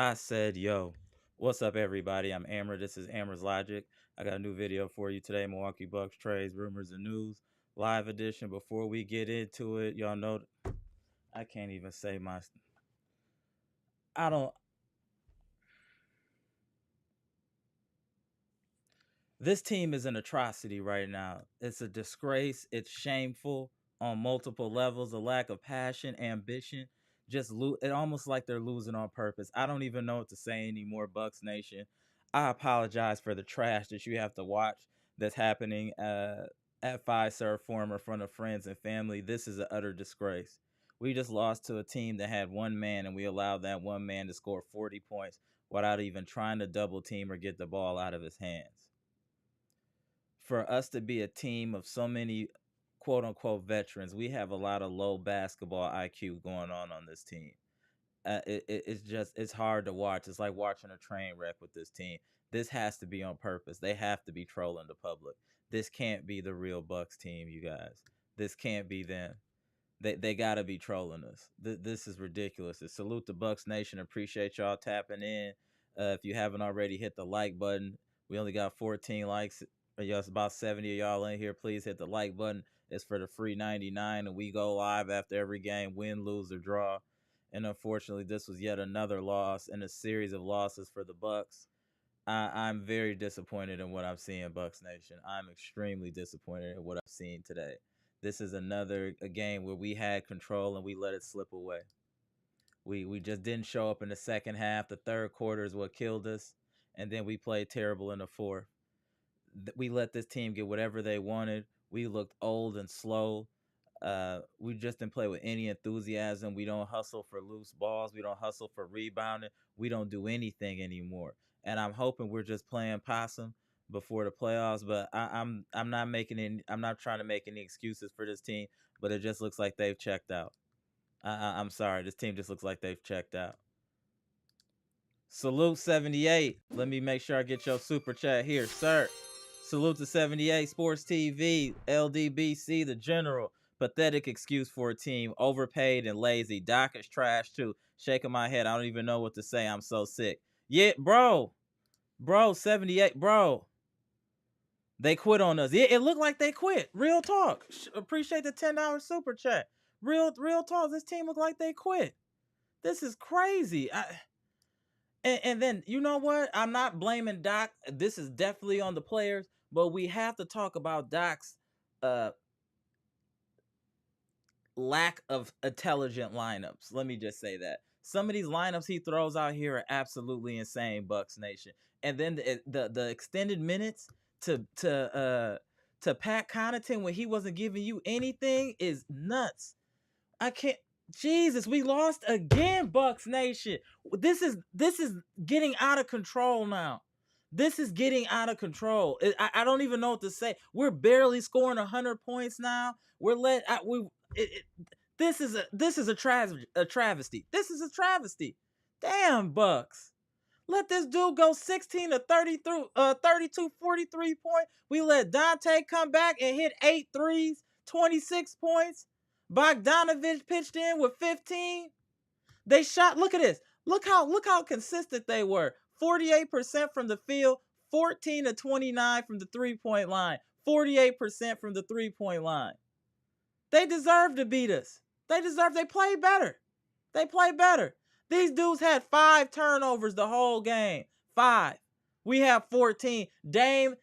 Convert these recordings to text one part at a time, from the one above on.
I said, yo, what's up, everybody? I'm Amara. This is Amara's Logic. I got a new video for you today. Milwaukee Bucks trades, rumors, and news. Live edition. Before we get into it, y'all know I can't even say my. I don't. This team is an atrocity right now. It's a disgrace. It's shameful on multiple levels. A lack of passion, ambition. It almost like they're losing on purpose. I don't even know what to say anymore, Bucks Nation. I apologize for the trash that you have to watch that's happening at Fiserv Forum in front of friends and family. This is an utter disgrace. We just lost to a team that had one man, and we allowed that one man to score 40 points without even trying to double team or get the ball out of his hands. For us to be a team of so many quote unquote veterans, we have a lot of low basketball IQ going on this team. It's hard to watch. It's like watching a train wreck with this team. This has to be on purpose. They have to be trolling the public. This can't be the real Bucks team, you guys. This can't be them. They gotta be trolling us. This is ridiculous. Salute the Bucks Nation. Appreciate y'all tapping in. If you haven't already, hit the like button. We only got 14 likes. Yes, about 70 of y'all in here. Please hit the like button. It's for the free 99, and we go live after every game, win, lose, or draw. And unfortunately, this was yet another loss in a series of losses for the Bucks. I'm very disappointed in what I'm seeing, Bucks Nation. I'm extremely disappointed in what I'm seeing today. This is another a game where we had control and we let it slip away. We just didn't show up in the second half. The third quarter is what killed us, and then we played terrible in the fourth. We let this team get whatever they wanted. We looked old and slow. We just didn't play with any enthusiasm. We don't hustle for loose balls. We don't hustle for rebounding. We don't do anything anymore. And I'm hoping we're just playing possum before the playoffs. But I'm not making any. I'm not trying to make any excuses for this team. But it just looks like they've checked out. I'm sorry. This team just looks like they've checked out. Salute 78. Let me make sure I get your super chat here, sir. Salute to 78 Sports TV, LDBC, the general. Pathetic excuse for a team, overpaid and lazy. Doc is trash too. Shaking my head. I don't even know what to say. I'm so sick. Yeah, bro. 78, bro. They quit on us. It looked like they quit. Real talk. Appreciate the $10 super chat. Real talk. This team looked like they quit. This is crazy. And then, you know what? I'm not blaming Doc. This is definitely on the players, but we have to talk about Doc's lack of intelligent lineups. Let me just say that. Some of these lineups he throws out here are absolutely insane, Bucks Nation. And then the extended minutes to Pat Connaughton when he wasn't giving you anything is nuts. I can't. Jesus, we lost again, Bucks Nation. This is getting out of control now. This is getting out of control. I don't even know what to say. We're barely scoring 100 points now. This is a travesty. This is a travesty. Damn, Bucks. Let this dude go 16 to 30 through 32, 43 points. We let Dante come back and hit 8 threes, 26 points. Bogdanovich pitched in with 15. They shot. Look at this. Look how consistent they were. 48% from the field, 14 to 29 from the 3-point line, 48% from the 3-point line. They deserve to beat us. They play better. They play better. These dudes had 5 turnovers the whole game. 5. We have 14. Dame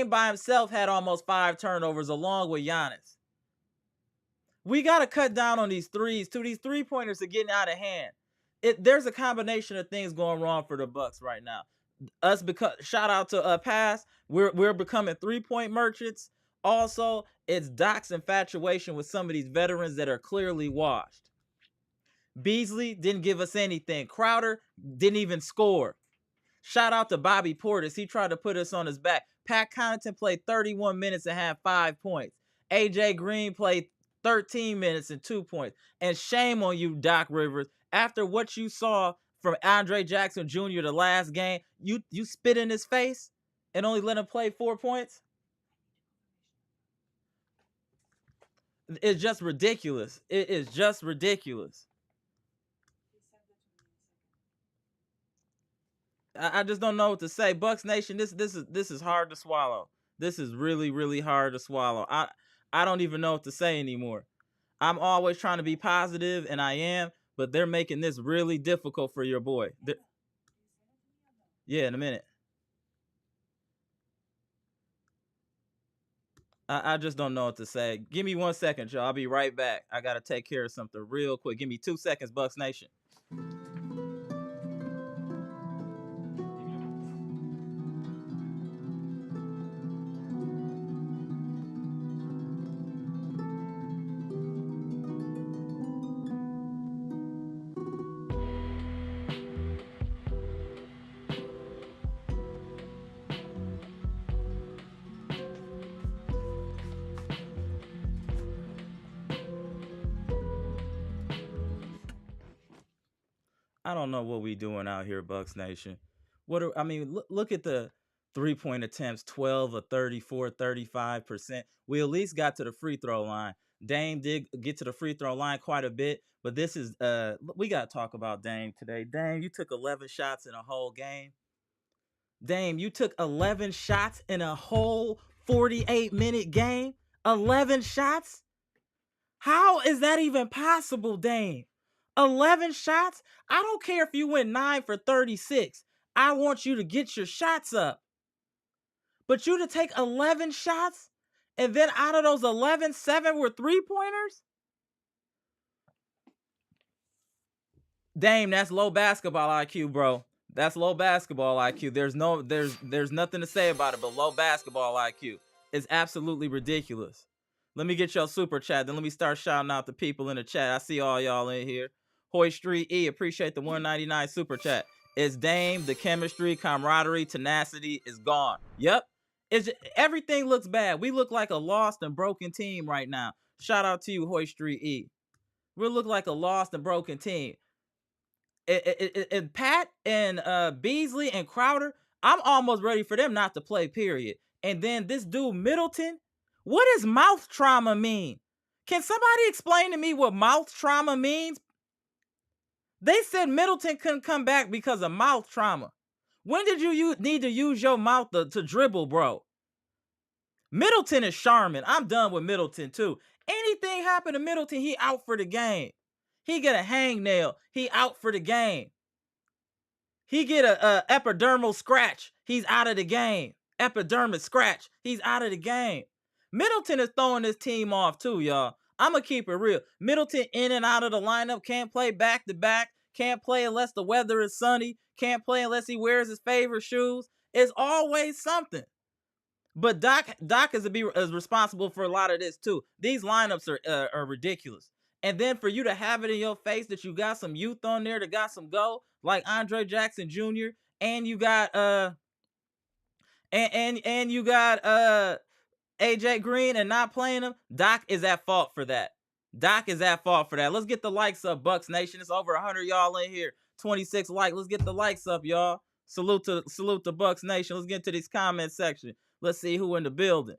by himself had almost 5 turnovers along with Giannis. We got to cut down on these threes too. These 3-pointers are getting out of hand. There's a combination of things going wrong for the Bucks right now. Shout out to Pass. We're becoming 3-point merchants. Also, it's Doc's infatuation with some of these veterans that are clearly washed. Beasley didn't give us anything. Crowder didn't even score. Shout out to Bobby Portis. He tried to put us on his back. Pat Connaughton played 31 minutes and had 5 points. AJ Green played 13 minutes and 2 points. And shame on you, Doc Rivers. After what you saw from Andre Jackson Jr. the last game, you spit in his face and only let him play 4 points? It's just ridiculous. It is just ridiculous. I just don't know what to say. Bucks Nation, this is hard to swallow. This is really, really hard to swallow. I don't even know what to say anymore. I'm always trying to be positive, and I am, but they're making this really difficult for your boy. Yeah, in a minute. I just don't know what to say. Give me 1 second, y'all. I'll be right back. I gotta take care of something real quick. Give me 2 seconds, Bucks Nation. I don't know what we doing out here, Bucks Nation. Look at the 3-point attempts, 12 of 34, 35%. We at least got to the free throw line. Dame did get to the free throw line quite a bit, but this is we got to talk about Dame today. Dame, you took 11 shots in a whole game. Dame, you took 11 shots in a whole 48-minute game. 11 shots? How is that even possible, Dame? 11 shots? I don't care if you went 9 for 36. I want you to get your shots up. But you to take 11 shots, and then out of those 11, 7 were three-pointers? Dame, that's low basketball IQ, bro. That's low basketball IQ. There's nothing to say about it, but low basketball IQ is absolutely ridiculous. Let me get your super chat, then let me start shouting out the people in the chat. I see all y'all in here. Hoy Street E, appreciate the 199 super chat. It's Dame, the chemistry, camaraderie, tenacity is gone. Yep. Everything looks bad. We look like a lost and broken team right now. Shout out to you, Hoy Street E. We look like a lost and broken team. And Pat and Beasley and Crowder, I'm almost ready for them not to play, period. And then this dude, Middleton, what does mouth trauma mean? Can somebody explain to me what mouth trauma means? They said Middleton couldn't come back because of mouth trauma. When did you need to use your mouth to dribble, bro? Middleton is Charmin. I'm done with Middleton, too. Anything happen to Middleton, he out for the game. He get a hangnail, he out for the game. He get a epidermal scratch, he's out of the game. Epidermis scratch, he's out of the game. Middleton is throwing his team off, too, y'all. I'm going to keep it real. Middleton in and out of the lineup, can't play back-to-back, can't play unless the weather is sunny, can't play unless he wears his favorite shoes. It's always something. But Doc is responsible for a lot of this, too. These lineups are ridiculous. And then for you to have it in your face that you got some youth on there that got some go, like Andre Jackson Jr., and you got and you got AJ Green and not playing him, Doc is at fault for that. Doc is at fault for that. Let's get the likes up, Bucks Nation. It's over 100 y'all in here. 26 likes. Let's get the likes up, y'all. Salute to Bucks Nation. Let's get to this comment section. Let's see who in the building.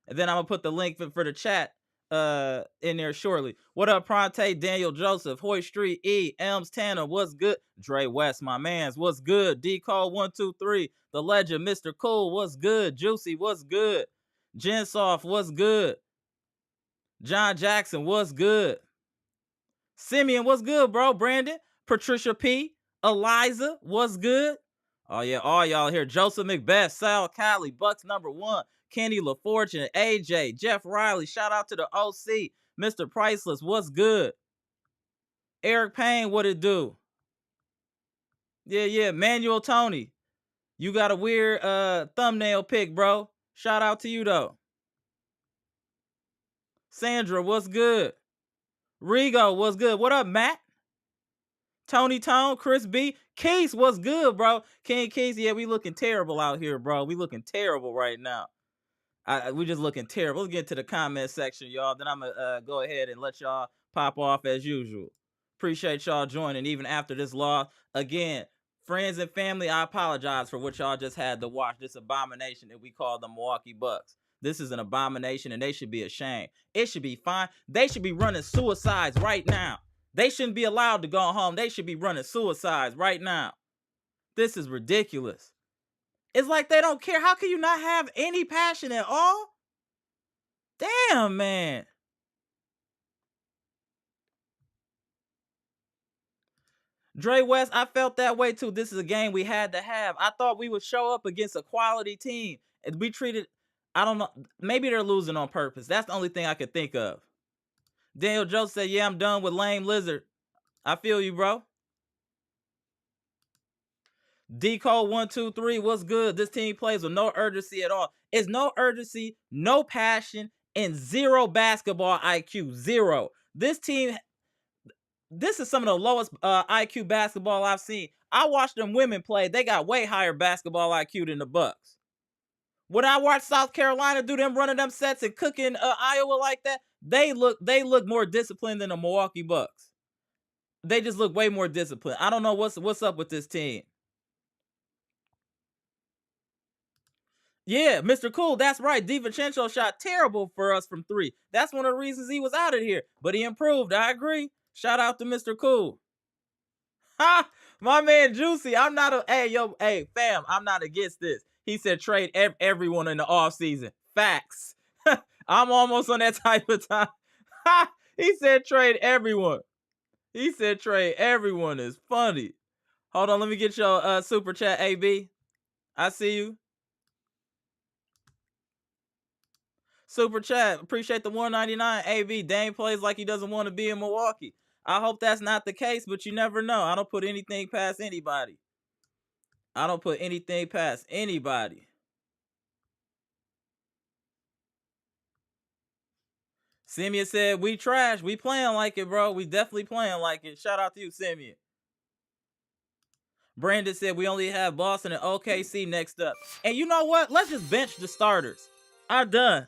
And then I'm going to put the link for the chat in there shortly. What up, Pronte, Daniel Joseph, Hoy Street, E, Elms Tanner, what's good? Dre West, my mans, what's good? D Cole 123, the legend, Mr. Cool, what's good? Juicy, what's good? Jensoff, what's good? John Jackson, what's good? Simeon, what's good, bro? Brandon, Patricia P, Eliza, what's good? Oh yeah, all y'all here. Joseph McBeth, Sal Cali, Bucks #1, Kenny LaFortune, AJ, Jeff Riley, shout out to the OC, Mr. Priceless, what's good? Eric Payne, what it do? Yeah, Manuel Tony, you got a weird thumbnail pic, bro. Shout out to you, though. Sandra, what's good? Rigo, what's good? What up, Matt? Tony Tone, Chris B. Keys, what's good, bro? King Keys, yeah, we looking terrible out here, bro. We looking terrible right now. We just looking terrible. Let's get to the comment section, y'all. Then I'm going to go ahead and let y'all pop off as usual. Appreciate y'all joining even after this loss. Again, friends and family, I apologize for what y'all just had to watch. This abomination that we call the Milwaukee Bucks. This is an abomination, and they should be ashamed. It should be fine. They should be running suicides right now. They shouldn't be allowed to go home. They should be running suicides right now. This is ridiculous. It's like they don't care. How can you not have any passion at all? Damn, man. Dre West, I felt that way too. This is a game we had to have. I thought we would show up against a quality team. And we treated, I don't know, maybe they're losing on purpose. That's the only thing I could think of. Daniel Jones said, yeah, I'm done with lame lizard. I feel you, bro. D-Code123, what's good? This team plays with no urgency at all. It's no urgency, no passion, and zero basketball IQ. Zero. This team, this is some of the lowest IQ basketball I've seen. I watched them women play. They got way higher basketball IQ than the Bucks. When I watched South Carolina do them running them sets and cooking Iowa like that, they look more disciplined than the Milwaukee Bucks. They just look way more disciplined. I don't know what's up with this team. Yeah, Mr. Cool, that's right. DiVincenzo shot terrible for us from 3. That's one of the reasons he was out of here. But he improved. I agree. Shout out to Mr. Cool. Ha! My man Juicy, I'm not hey, fam, I'm not against this. He said trade everyone in the offseason. Facts. I'm almost on that type of time. Ha! He said trade everyone. He said trade everyone is funny. Hold on, let me get your super chat, AB. I see you. Super chat. Appreciate the 199. AB, Dame plays like he doesn't want to be in Milwaukee. I hope that's not the case, but you never know. I don't put anything past anybody. I don't put anything past anybody. Simeon said, we trash. We playing like it, bro. We definitely playing like it. Shout out to you, Simeon. Brandon said, we only have Boston and OKC next up. And you know what? Let's just bench the starters. I'm done.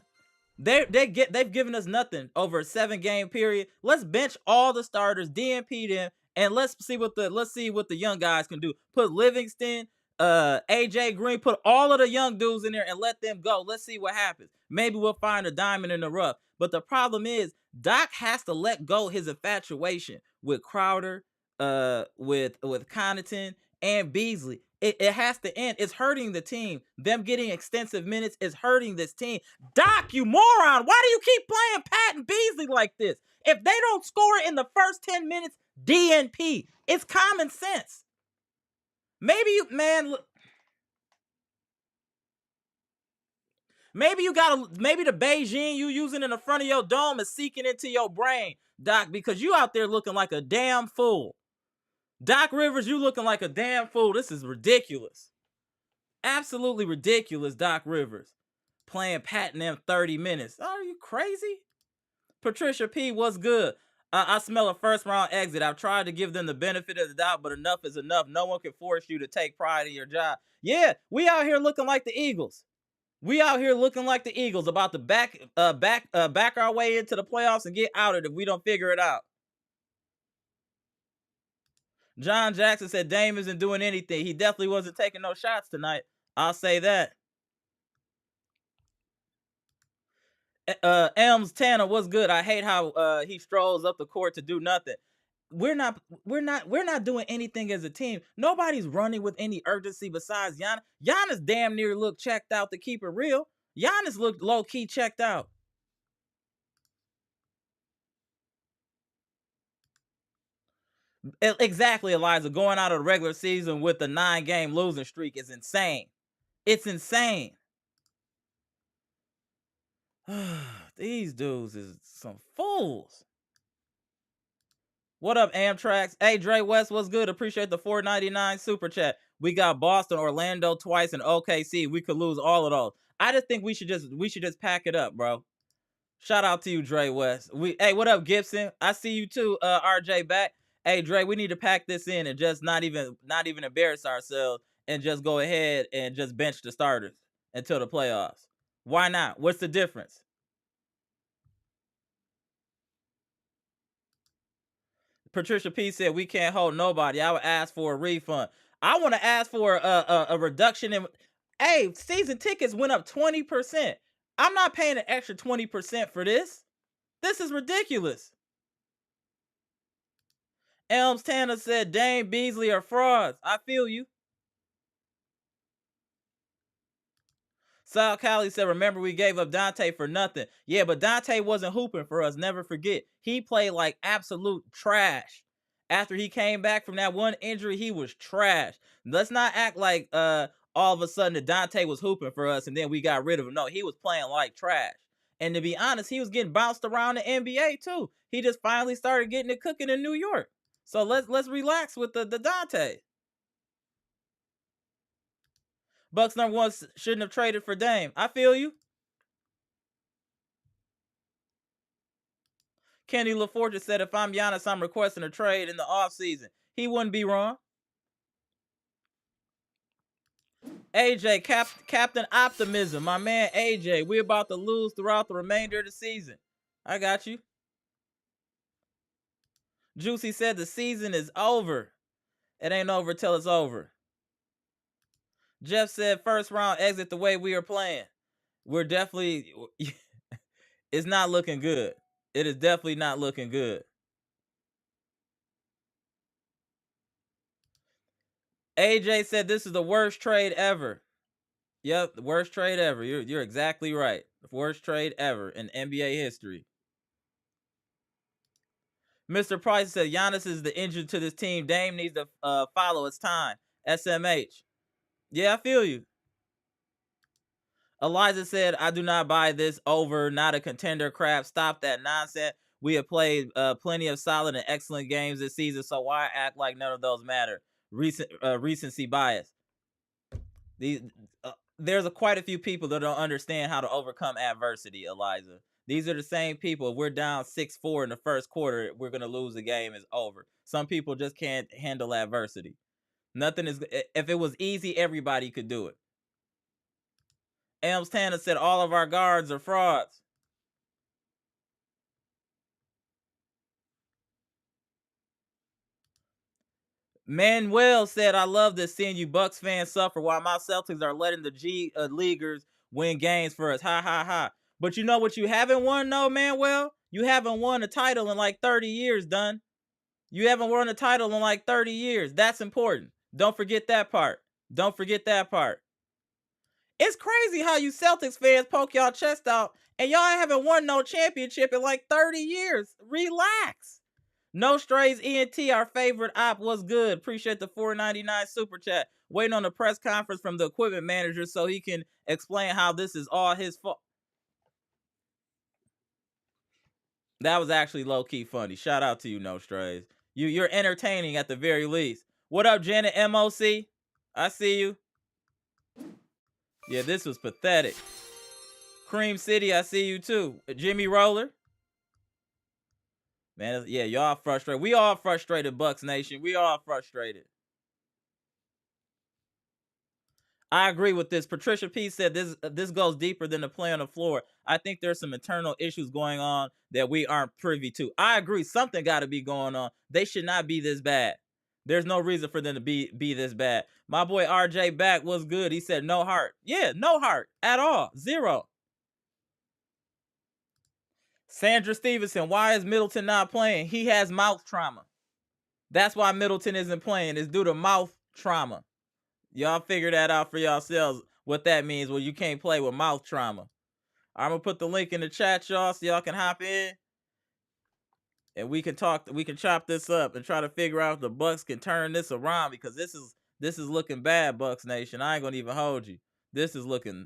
They've given us nothing over a 7-game period. Let's bench all the starters, DNP them, and let's see what the young guys can do. Put Livingston, AJ Green, put all of the young dudes in there and let them go. Let's see what happens. Maybe we'll find a diamond in the rough. But the problem is Doc has to let go his infatuation with Crowder, with Connaughton and Beasley. It has to end. It's hurting the team. Them getting extensive minutes is hurting this team. Doc, you moron. Why do you keep playing Pat and Beasley like this? If they don't score in the first 10 minutes, DNP. It's common sense. Maybe you, man, maybe the Beijing you using in the front of your dome is seeking into your brain, Doc, because you out there looking like a damn fool. Doc Rivers, you looking like a damn fool. This is ridiculous. Absolutely ridiculous, Doc Rivers. Playing Pat in them 30 minutes. Are you crazy? Patricia P, what's good? I smell a first-round exit. I've tried to give them the benefit of the doubt, but enough is enough. No one can force you to take pride in your job. Yeah, we out here looking like the Eagles. We out here looking like the Eagles, about to back our way into the playoffs and get out of it if we don't figure it out. John Jackson said Dame isn't doing anything. He definitely wasn't taking no shots tonight. I'll say that. Elms Tanner, what's good? I hate how he strolls up the court to do nothing. We're not doing anything as a team. Nobody's running with any urgency besides Giannis. Giannis damn near looked checked out, to keep it real. Giannis looked low-key checked out. Exactly, Eliza. Going out of the regular season with a 9-game losing streak is insane. It's insane. These dudes is some fools. What up, Amtrax? Hey, Dre West, what's good? Appreciate the $4.99 super chat. We got Boston, Orlando twice, and OKC. We could lose all of those. I just think we should just pack it up, bro. Shout out to you, Dre West. Hey, what up, Gibson? I see you too, RJ back. Hey, Dre, we need to pack this in and just not even embarrass ourselves and just go ahead and just bench the starters until the playoffs. Why not? What's the difference? Patricia P said we can't hold nobody. I would ask for a refund. I want to ask for a reduction in. Hey, season tickets went up 20%. I'm not paying an extra 20% for this. This is ridiculous. Elms Tanner said Dame, Beasley are frauds. I feel you. Sal Cali said, remember we gave up Dante for nothing. Yeah, but Dante wasn't hooping for us. Never forget. He played like absolute trash. After he came back from that one injury, he was trash. Let's not act like all of a sudden that Dante was hooping for us and then we got rid of him. No, he was playing like trash. And to be honest, he was getting bounced around the NBA too. He just finally started getting it cooking in New York. So let's relax with the Dante. Bucks #1 shouldn't have traded for Dame. I feel you. Kenny LaForge said, if I'm Giannis, I'm requesting a trade in the offseason. He wouldn't be wrong. AJ, Captain Optimism. My man AJ, we're about to lose throughout the remainder of the season. I got you. Juicy said the season is over. It ain't over till it's over. Jeff said first round exit the way we are playing. We're definitely... it's not looking good. It is definitely not looking good. AJ said this is the worst trade ever. Yep, the worst trade ever. You're exactly right. The worst trade ever in NBA history. Mr. Price said Giannis is the engine to this team. Dame needs to follow its time. SMH. Yeah, I feel you. Eliza said, I do not buy this over. Not a contender crap. Stop that nonsense. We have played plenty of solid and excellent games this season, so why act like none of those matter? Recency bias. There's quite a few people that don't understand how to overcome adversity, Eliza. These are the same people. If we're down 6-4 in the first quarter, we're going to lose the game. It's over. Some people just can't handle adversity. Nothing is... If it was easy, everybody could do it. Elms Tanner said all of our guards are frauds. Manuel said, I love this seeing you Bucks fans suffer while my Celtics are letting the G Leaguers win games for us. Ha, ha, ha. But you know what you haven't won, though, Manuel? You haven't won a title in like 30 years, done. You haven't won a title in like 30 years. That's important. Don't forget that part. Don't forget that part. It's crazy how you Celtics fans poke y'all chest out and y'all haven't won no championship in like 30 years. Relax. No Strays ENT, our favorite op, was good. Appreciate the $4.99 super chat. Waiting on the press conference from the equipment manager so he can explain how this is all his fault. That was actually low-key funny. Shout out to you, No Strays. You're entertaining at the very least. What up, Janet MOC? I see you. Yeah, this was pathetic. Cream City, I see you too. Jimmy Roller. Man, yeah, y'all frustrated. We all frustrated, Bucks Nation. We all frustrated. I agree with this. Patricia P said this goes deeper than the play on the floor. I think there's some internal issues going on that we aren't privy to. I agree. Something got to be going on. They should not be this bad. There's no reason for them to be this bad. My boy RJ back was good. He said no heart. Yeah, no heart at all. Zero. Sandra Stevenson, why is Middleton not playing? He has mouth trauma. That's why Middleton isn't playing. It's due to mouth trauma. Y'all figure that out for yourselves, what that means when you can't play with mouth trauma. I'm going to put the link in the chat, y'all, so y'all can hop in. And we can talk, we can chop this up and try to figure out if the Bucks can turn this around, because this is looking bad, Bucks Nation. I ain't going to even hold you. This is looking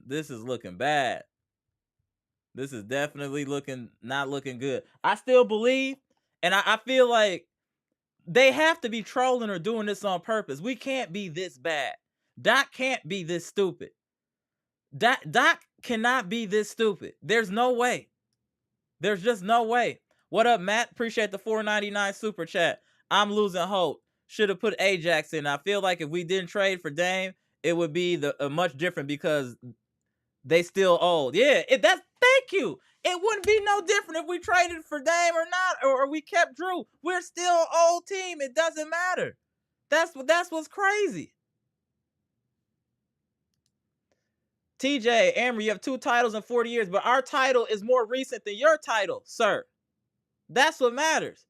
bad. This is definitely not looking good. I still believe, and I feel like they have to be trolling or doing this on purpose. We can't be this bad. Doc can't be this stupid. Doc cannot be this stupid. There's no way. There's just no way. What up, Matt? Appreciate the $4.99 super chat. I'm losing hope. Should have put Ajax in. I feel like if we didn't trade for Dame, it would be much different because they still old. Yeah, thank you. It wouldn't be no different if we traded for Dame or not, or we kept Drew. We're still an old team. It doesn't matter. That's what's crazy. TJ, Amber, you have 2 titles in 40 years, but our title is more recent than your title, sir. That's what matters.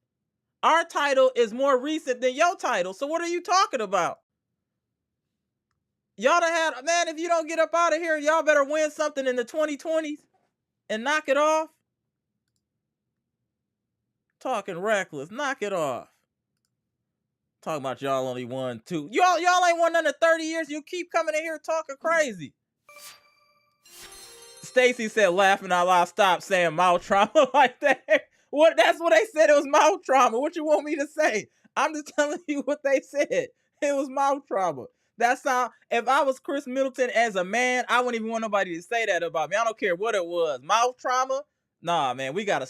Our title is more recent than your title. So what are you talking about? Y'all done had, man, if you don't get up out of here, y'all better win something in the 2020s and knock it off. Talking reckless, knock it off. Talking about y'all only won 2. Y'all ain't won none in 30 years. You keep coming in here talking crazy. Stacy said, laughing out loud, stop saying mouth trauma like that. What? That's what they said. It was mouth trauma. What you want me to say? I'm just telling you what they said. It was mouth trauma. That's how. If I was Chris Middleton as a man, I wouldn't even want nobody to say that about me. I don't care what it was. Mouth trauma? Nah, man. We gotta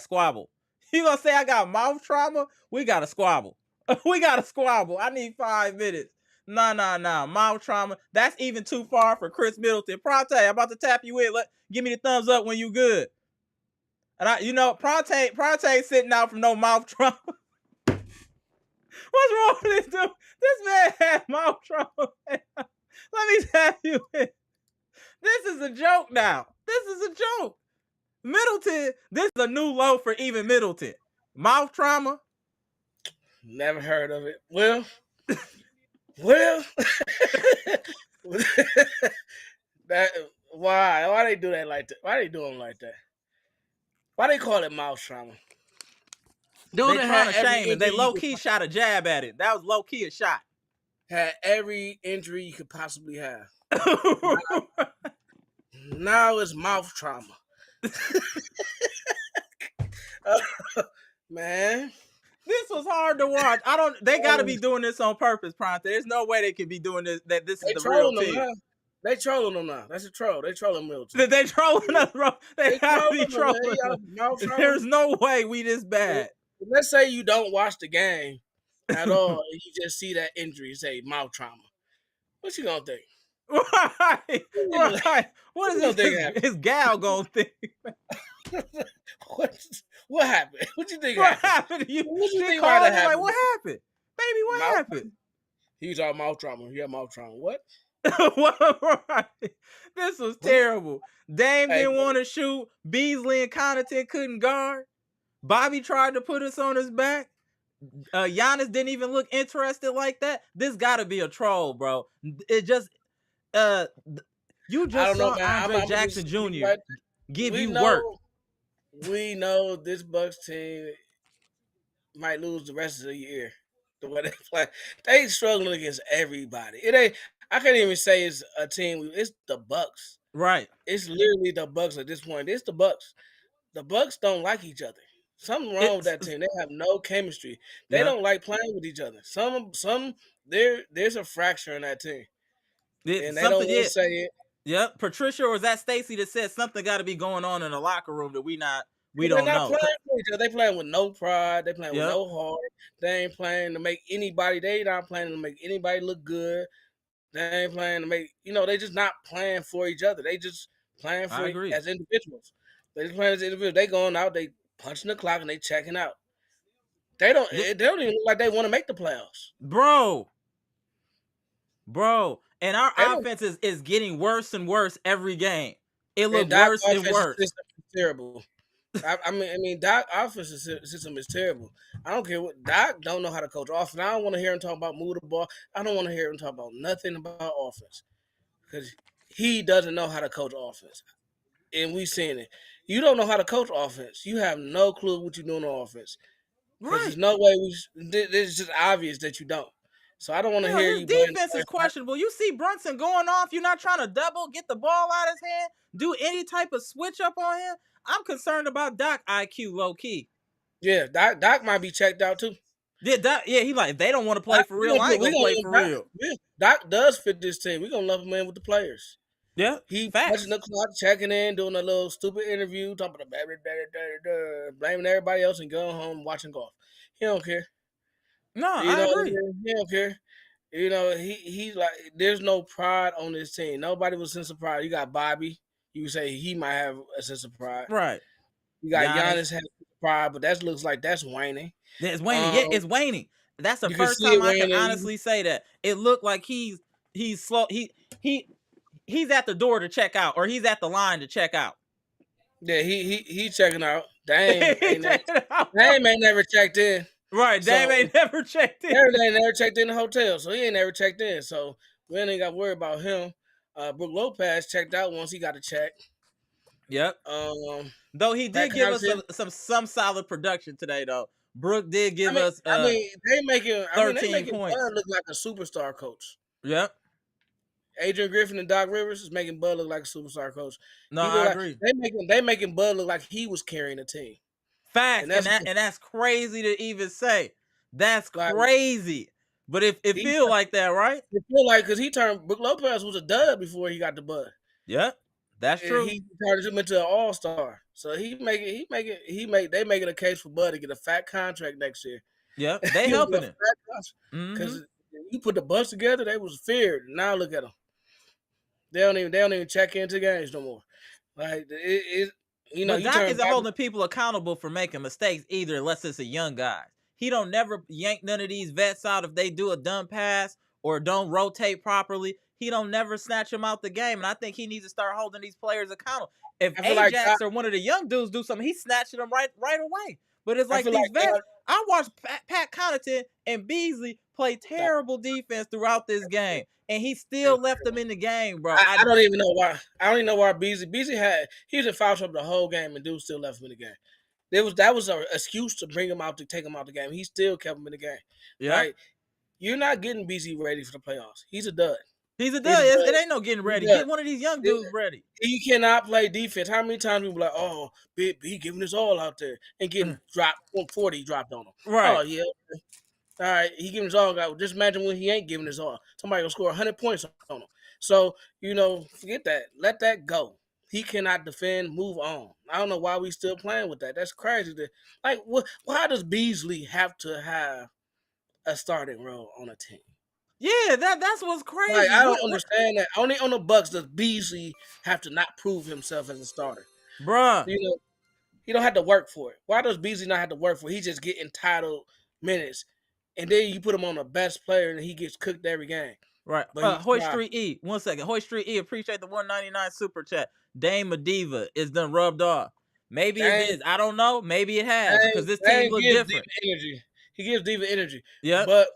squabble. You gonna say I got mouth trauma? We gotta squabble. We gotta squabble. I need 5 minutes. Nah. Mouth trauma. That's even too far for Chris Middleton. Pronte, I'm about to tap you in. Give me the thumbs up when you good. And Pronte sitting out from no mouth trauma. What's wrong with this dude? This man had mouth trauma. Let me tap you in. This is a joke now. This is a joke. Middleton, this is a new low for even Middleton. Mouth trauma. Never heard of it. Well, that why they do that like that? Why they do them like that? Why they call it mouth trauma? Dude, they trying to shame it. They low key shot a jab at it. That was low key a shot. Had every injury you could possibly have. Now it's mouth trauma. Man. This was hard to watch. They gotta be doing this on purpose, Pronte. There's no way they could be doing this, that this is the real team. They trolling them now. That's a troll. They trolling Middleton. They trolling us, bro. They have to be trolling. There's no way we this bad. Let's say you don't watch the game at all, and you just see that injury, say mouth trauma. What you gonna think? Right. What is his gal gonna think? What happened? What you think happened? What you think happened? Like, what happened? Baby, what happened? He was all mouth trauma. He had mouth trauma. What? Right. This was terrible. Dame didn't want to shoot. Beasley and Connaughton couldn't guard. Bobby tried to put us on his back. Giannis didn't even look interested like that. This got to be a troll, bro. It just you just saw Andre Jackson Jr. give you work. We know this Bucks team might lose the rest of the year. The way they play, they struggling against everybody. It ain't. I can't even say it's a team. It's the Bucks. Right. It's literally the Bucks at this point. It's the Bucks. The Bucks don't like each other. Something wrong with that team. They have no chemistry. They don't like playing with each other. There's a fracture in that team. And they don't want to say it. Yep. Patricia, or was that Stacy that said something got to be going on in the locker room that we don't know? They playing with no pride. They playing with no heart. They ain't playing to make anybody. They not playing to make anybody look good. They ain't playing to make, they just not playing for each other. They just playing for as individuals. They just playing as individuals. They going out, they punching the clock, and they checking out. They don't even look like they want to make the playoffs. Bro. And our offense is getting worse and worse every game. It looks worse and worse. System is terrible. I mean, Doc offensive system is terrible. I don't care what Doc don't know how to coach offense. I don't want to hear him talk about move the ball. I don't want to hear him talk about nothing about offense because he doesn't know how to coach offense. And we seen it. You don't know how to coach offense. You have no clue what you're doing on offense. Right. There's no way it's just obvious that you don't. So I don't want to hear you. Defense is questionable. You see Brunson going off. You're not trying to double, get the ball out of his hand, do any type of switch up on him. I'm concerned about Doc IQ low key. Yeah, Doc might be checked out too. Yeah, he like if they don't want to play for real, I ain't gonna play for real. Yeah, Doc does fit this team. We're gonna love him in with the players. Yeah, he punching the clock, checking in, doing a little stupid interview, talking about blaming everybody else and going home watching golf. He don't care. No, I agree. He don't care. He's like, there's no pride on this team. Nobody was sense of pride. You got Bobby. You say he might have a sense of pride. Right. You got Giannis has pride, but that looks like that's waning. Yeah, it's waning. It's waning. That's the first time I can honestly say that. It looked like he's slow. He's at the door to check out, or he's at the line to check out. Yeah, he's checking out. Dame ain't never checked in. Right, Dame ain't never checked in. Dame ain't never checked in the hotel, so he ain't never checked in. So We ain't got to worry about him. Brook Lopez checked out once he got a check. Yep. Um, Though he Pat did give us Connaughton. some solid production today, though. Brooke did give us They 13 making points. Bud look like a superstar coach. Yep. Adrian Griffin and Doc Rivers is making Bud look like a superstar coach. No, He look I like agree. they making Bud look like he was carrying a team, Facts, and and that's that's crazy to even say. That's like crazy. But if it he feel like that, right? it feel like because he turned Brook Lopez was a dud before he got the Bud, Yep. That's and true. he turned him into an all star. So they making a case for Bud to get a fat contract next year. Yep. They He'll get a helping him. fat contract Mm-hmm. because you put the bus together, they was feared. Now look at them. They don't even check into games no more. Like But you Doc turn isn't back. holding people accountable for making mistakes either, unless it's a young guy. He don't never yank none of these vets out if they do a dumb pass or don't rotate properly. He don't never snatch them out the game, and I think he needs to start holding these players accountable. If I feel like Ajax or one of the young dudes do something, he's snatching them right away. But it's I like feel these like vets. God, I watched Pat Connaughton and Beasley play terrible defense throughout this game, and he still left them in the game, bro. I don't even know why. I don't even know why Beasley he was in foul trouble the whole game and dude still left him in the game. That was an excuse to bring him out to take him out the game. He still kept him in the game. Yep. Like you're not getting Beasley ready for the playoffs. He's a dud. He's a He's dud. a dud. It ain't no getting He's a ready. dud. Get one of these young dudes ready. He cannot play defense. How many times we be like, oh, B giving his all out there and getting dropped 140 dropped on him. Right. Oh yeah. All right, he giving his all out. Just imagine when he ain't giving his all. Somebody gonna score 100 points on him. So, forget that. Let that go. He cannot defend. Move on. I don't know why we still playing with that. That's crazy. Why does Beasley have to have a starting role on a team? Yeah, that's what's Like crazy. I don't What, understand that. Only on the Bucks does Beasley have to not prove himself as a starter. bruh? You know, he don't have to work for it. Why does Beasley not have to work for it? He just get entitled minutes, and then you put him on the best player, and he gets cooked every game. Right. But he's Hoist trying. Street E. 1 second. Hoist Street E. Appreciate the 199 super chat. Dame Madiva is done rubbed off. Maybe it Dame, is. I don't know. Maybe it has Dame, because this team Dame look gives Diva different. energy. He gives Diva energy, Yep. but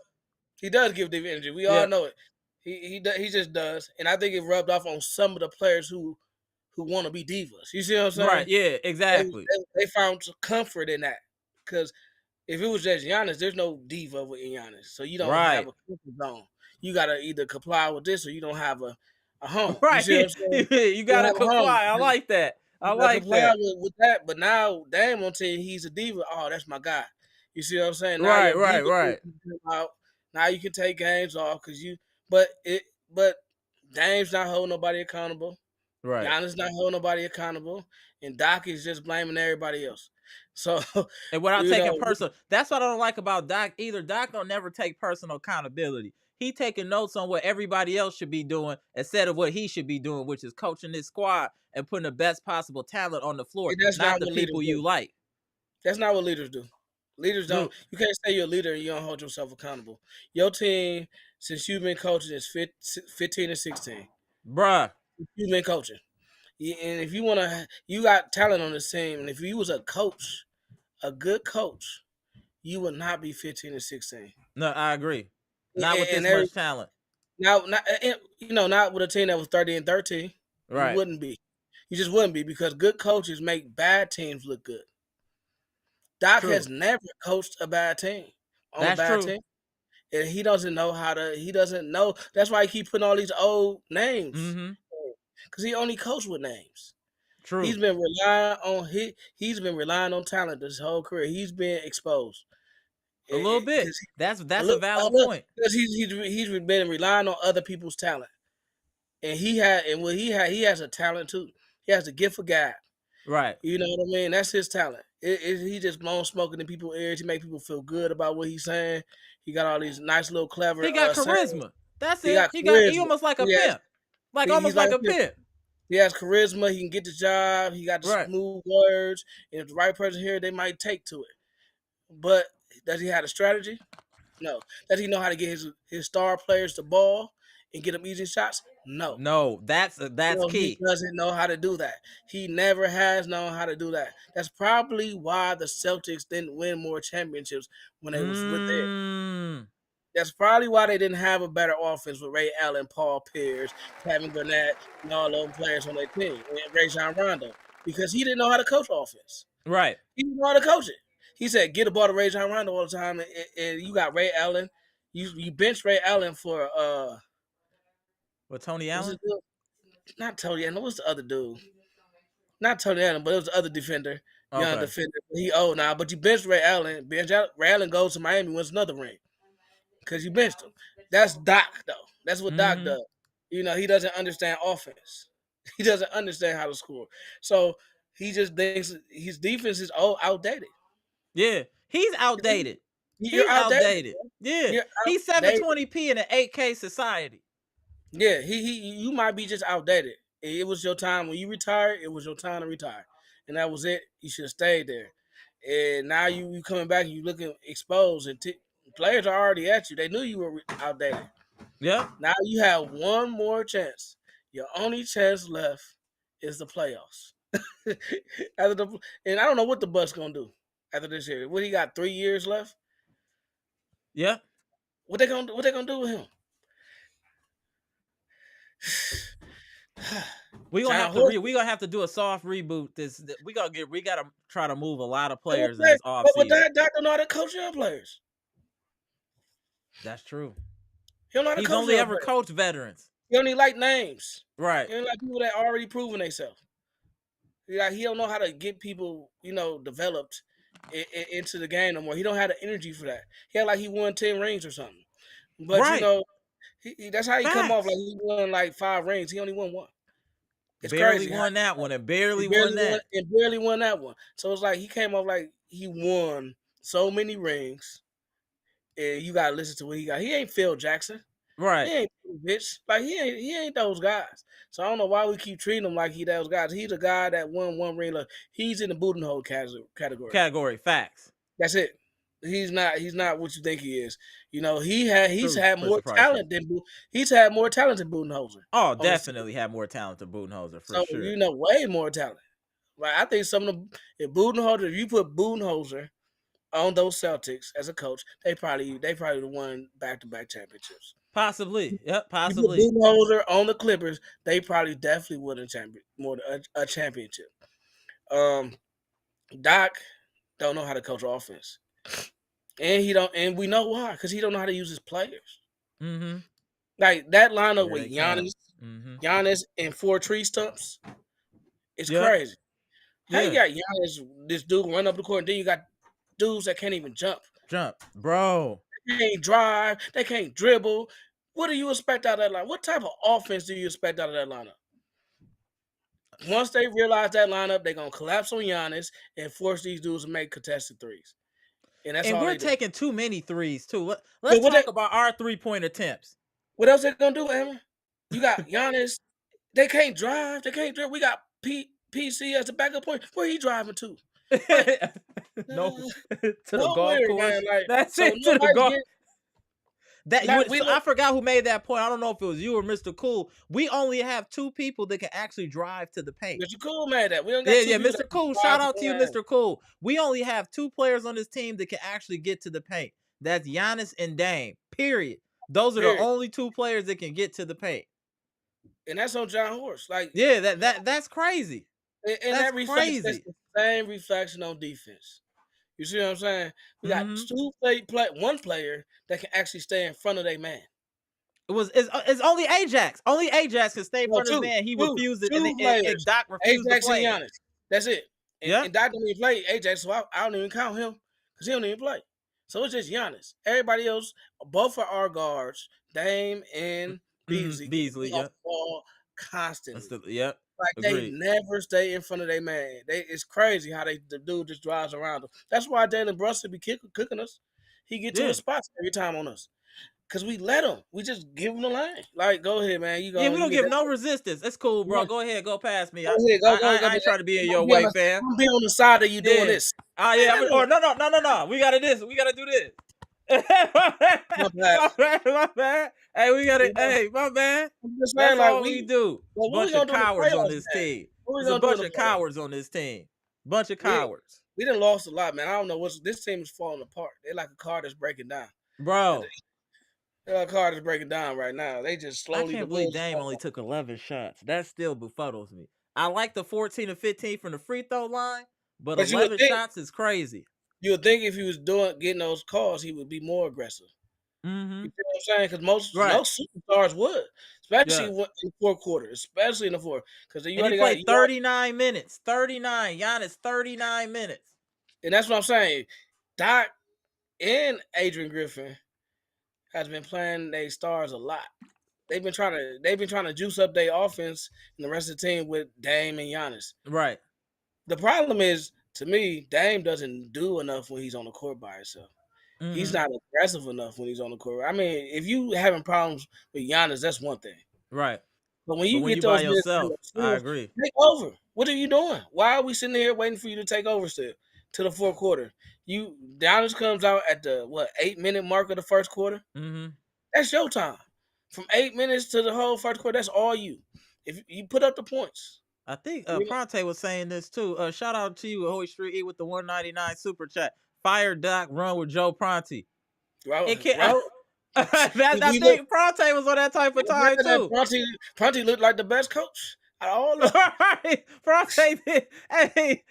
he does give Diva energy. We all Yep. know it. He just does, and I think it rubbed off on some of the players who want to be divas. You see what I'm saying? Right. Yeah. They, Exactly. they found some comfort in that because if it was just Giannis, there's no diva with Giannis, so you don't have Right. a comfort zone. You gotta either comply with this or you don't have a home. You Right. see what I'm saying? You You don't gotta have a home. comply. I like that. I You gotta like comply that. with that. But now Dame won't tell you he's a diva. Oh, that's my guy. You see what I'm saying? Now Right. your Right. diva Right. come out. Now you can take games off because but Dame's not holding nobody accountable. Right. Giannis not holding nobody accountable, and Doc is just blaming everybody else. So And without you taking know, personal, that's what I don't like about Doc either. Doc don't never take personal accountability. He taking notes on what everybody else should be doing instead of what he should be doing, which is coaching this squad and putting the best possible talent on the floor, that's not not the what leaders people do. you like. That's not what leaders do. Leaders don't. Dude, You can't say you're a leader and you don't hold yourself accountable. Your team, since you've been coaching, is 15 and 16. bruh. You've been coaching. And if you got talent on this team. And if you was a coach, a good coach, you would not be 15 and 16. No, I agree. Not with And this every much talent. now, not with a team that was 30 and 13. You Right. wouldn't be. You just wouldn't be because good coaches make bad teams look good. Doc True. has never coached a bad team on a That's bad true. team. And he doesn't know how to. He doesn't know. That's why he keep putting all these old names Mm-hmm. because he only coached with names. True. He's been relying on talent this whole career. He's been exposed A little bit. because That's a valid point. he's been relying on other people's talent, and he has a talent too. He has a gift for gab. Right. You know what I mean? That's his talent. He just blown smoking in people's ears. He make people feel good about what he's saying. He got all these nice little clever He got sayings. charisma. That's He it. got He charisma. almost like a He has pimp. Like he's almost like like a a pimp. pimp. He has charisma. He can get the job. He got the Right. smooth words. And if the right person here, they might take to it. But does he have a strategy? No. Does he know how to get his star players the ball and get them easy shots? No. No, that's He key. doesn't know how to do that. He never has known how to do that. That's probably why the Celtics didn't win more championships when they was with it. Mm. That's probably why they didn't have a better offense with Ray Allen, Paul Pierce, Kevin Garnett, and all those players on their team, and Rajon Rondo, because he didn't know how to coach offense. Right. He didn't know how to coach it. He said, "Get the ball to Rajon Rondo all the time," and you got Ray Allen. You bench Ray Allen for With Tony what's his Allen? dude? Not Tony Allen. What's the other dude? Not Tony Allen, but it was the other defender, young Okay. defender. He old now, but you bench Ray Allen. Ray Allen goes to Miami, wins another ring because you benched him. That's Doc though. That's what Doc Mm-hmm. does. You know, he doesn't understand offense. He doesn't understand how to score. So he just thinks his defense is outdated. Yeah. He's outdated. You're He's outdated. outdated. Bro. Yeah. You're He's outdated. 720p in an 8K society. Yeah, you might be just outdated. It was your time when you retired. It was your time to retire, and that was it. You should have stayed there. And now you coming back and you looking exposed, and players are already at you. They knew you were outdated. Yep. Now you have one more chance. Your only chance left is the playoffs. After and I don't know what the Bucks gonna do after this year. What he got 3 years left? Yep. What they gonna do? What they gonna do with him? We gonna John have to Horst. we gonna have to do a soft reboot. We gotta try to move a lot of But players in this with offseason. that, Doc don't know how to coach young players. That's true. He don't know how to He's coach only young ever players. coached veterans. He only like names. Right. He only like people that already proven themselves. He don't know how to get people, developed into the game no more. He don't have the energy for that. He had like he won 10 rings or something. But Right. that's how he come off, like Facts. he won like 5 rings. He only won 1. It's Barely crazy. won that one and barely He won that. barely won that one. So it's like he came off like he won so many rings. And you gotta listen to what he got. He ain't Phil Jackson. He Right. ain't bitch. Like he ain't those guys. So I don't know why we keep treating him like he those guys. He's a guy that won 1 ring. Like, he's in the Budenholzer category. Category. Facts. That's it. He's not what you think he is. He's True, had more Christopher Price. talent than Budenholzer. Oh, definitely had more talent than Budenholzer for So sure. way more talent. Like I think if you put Budenholzer on those Celtics as a coach, they probably won back-to-back championships. Possibly. Yep, You put possibly. Budenholzer on the Clippers, they probably definitely won a championship. Doc don't know how to coach offense, and we know why, because he don't know how to use his players. Mm-hmm. Like that lineup Here with they come. Giannis and 4 tree stumps, it's Yep. crazy. How you Yeah. got Giannis, this dude run up the court, and then you got dudes that can't even jump. Jump. Bro. They can't drive. They can't dribble. What do you expect out of that line? What type of offense do you expect out of that lineup? Once they realize that lineup, they're going to collapse on Giannis and force these dudes to make contested threes. And that's And all we're they do. taking too many threes, too. But Let's talk about our 3-point attempts. What else they going to do, Amara? You got Giannis. They can't drive. They can't dribble. We got PC as the backup point. Where he driving to? No, to the golf Nowhere, course. man. Like, That's so it. To the golf. I I forgot who made that point. I don't know if it was you or Mr. Cool. We only have 2 people that can actually drive to the paint. Mr. Cool made that. We don't got Yeah, Mr. Cool. Shout out to you, Mr. Mr. Cool. We only have 2 players on this team that can actually get to the paint. That's Giannis and Dame. Period. Those are the only 2 players that can get to the paint. And that's on John Horst. Like, yeah, that's crazy. And that's crazy. That's the same reflection on defense. You see what I'm saying? We got one player that can actually stay in front of their man. It's only Ajax. Only Ajax can stay in front of his man. He refused it, and Doc refused Ajax to play. And Giannis. That's it. Yeah. And Doc don't even play Ajax, so I don't even count him because he don't even play. So it's just Giannis. Everybody else, both of our guards, Dame and Beasley, yep. Ball constantly. Yep. Like Agreed. they never stay in front of their man. It's crazy how the dude just drives around them. That's why Jalen Brunson be cooking us. He get to his spots every time on us. Cause we let him. We just give him the line. Like, go ahead, man. We don't give no resistance. That's cool, bro. Go ahead, go past me. Go ahead, go. I ain't trying to be in your way, fam. I'm be on the side of you doing this. Yeah. Or no. We gotta do this. My bad. Hey, we gotta. Hey, my man. That's all we do. Bunch of cowards on this team. There's a bunch of cowards on this team. Bunch of cowards. We done lost a lot, man. I don't know this team is falling apart. They're like a car that's breaking down, bro. card is breaking down right now. They just I slowly the can't believe Bulls. Dame only took 11 shots. That still befuddles me. I like the 14 to 15 from the free throw line, but But 11 shots is crazy. you would think if he was getting those calls, he would be more aggressive. Mm-hmm. You see what I'm saying? Because Right. most superstars would, especially Yes. in the fourth quarter, especially in the fourth, because you And he already got played you. 39 minutes. 39. Giannis, 39 minutes. And that's what I'm saying. Doc and Adrian Griffin has been playing their stars a lot. They've been trying to juice up their offense and the rest of the team with Dame and Giannis. Right. The problem is, to me, Dame doesn't do enough when he's on the court by himself. He's Mm-hmm. not aggressive enough when he's on the court. I mean, if you having problems with Giannis, that's one thing. Right. But when But you when get you by those minutes to yourself, I yourself, agree. take over. What are you doing? Why are we sitting here waiting for you to take over still to the fourth quarter? Giannis comes out at the 8-minute mark of the first quarter. Mm-hmm. That's your time. From 8 minutes to the whole first quarter, that's all you. If you put up the points, I think you know, Pronte was saying this too. Shout out to you, Holy Street E with the 199 super chat. Fire Doc, run with Joe Pronte. It can't. Raul, I we look. think Pronte was on that type of time That too. Pronte looked like the best coach out of all of them. Right, Pronte did. Hey,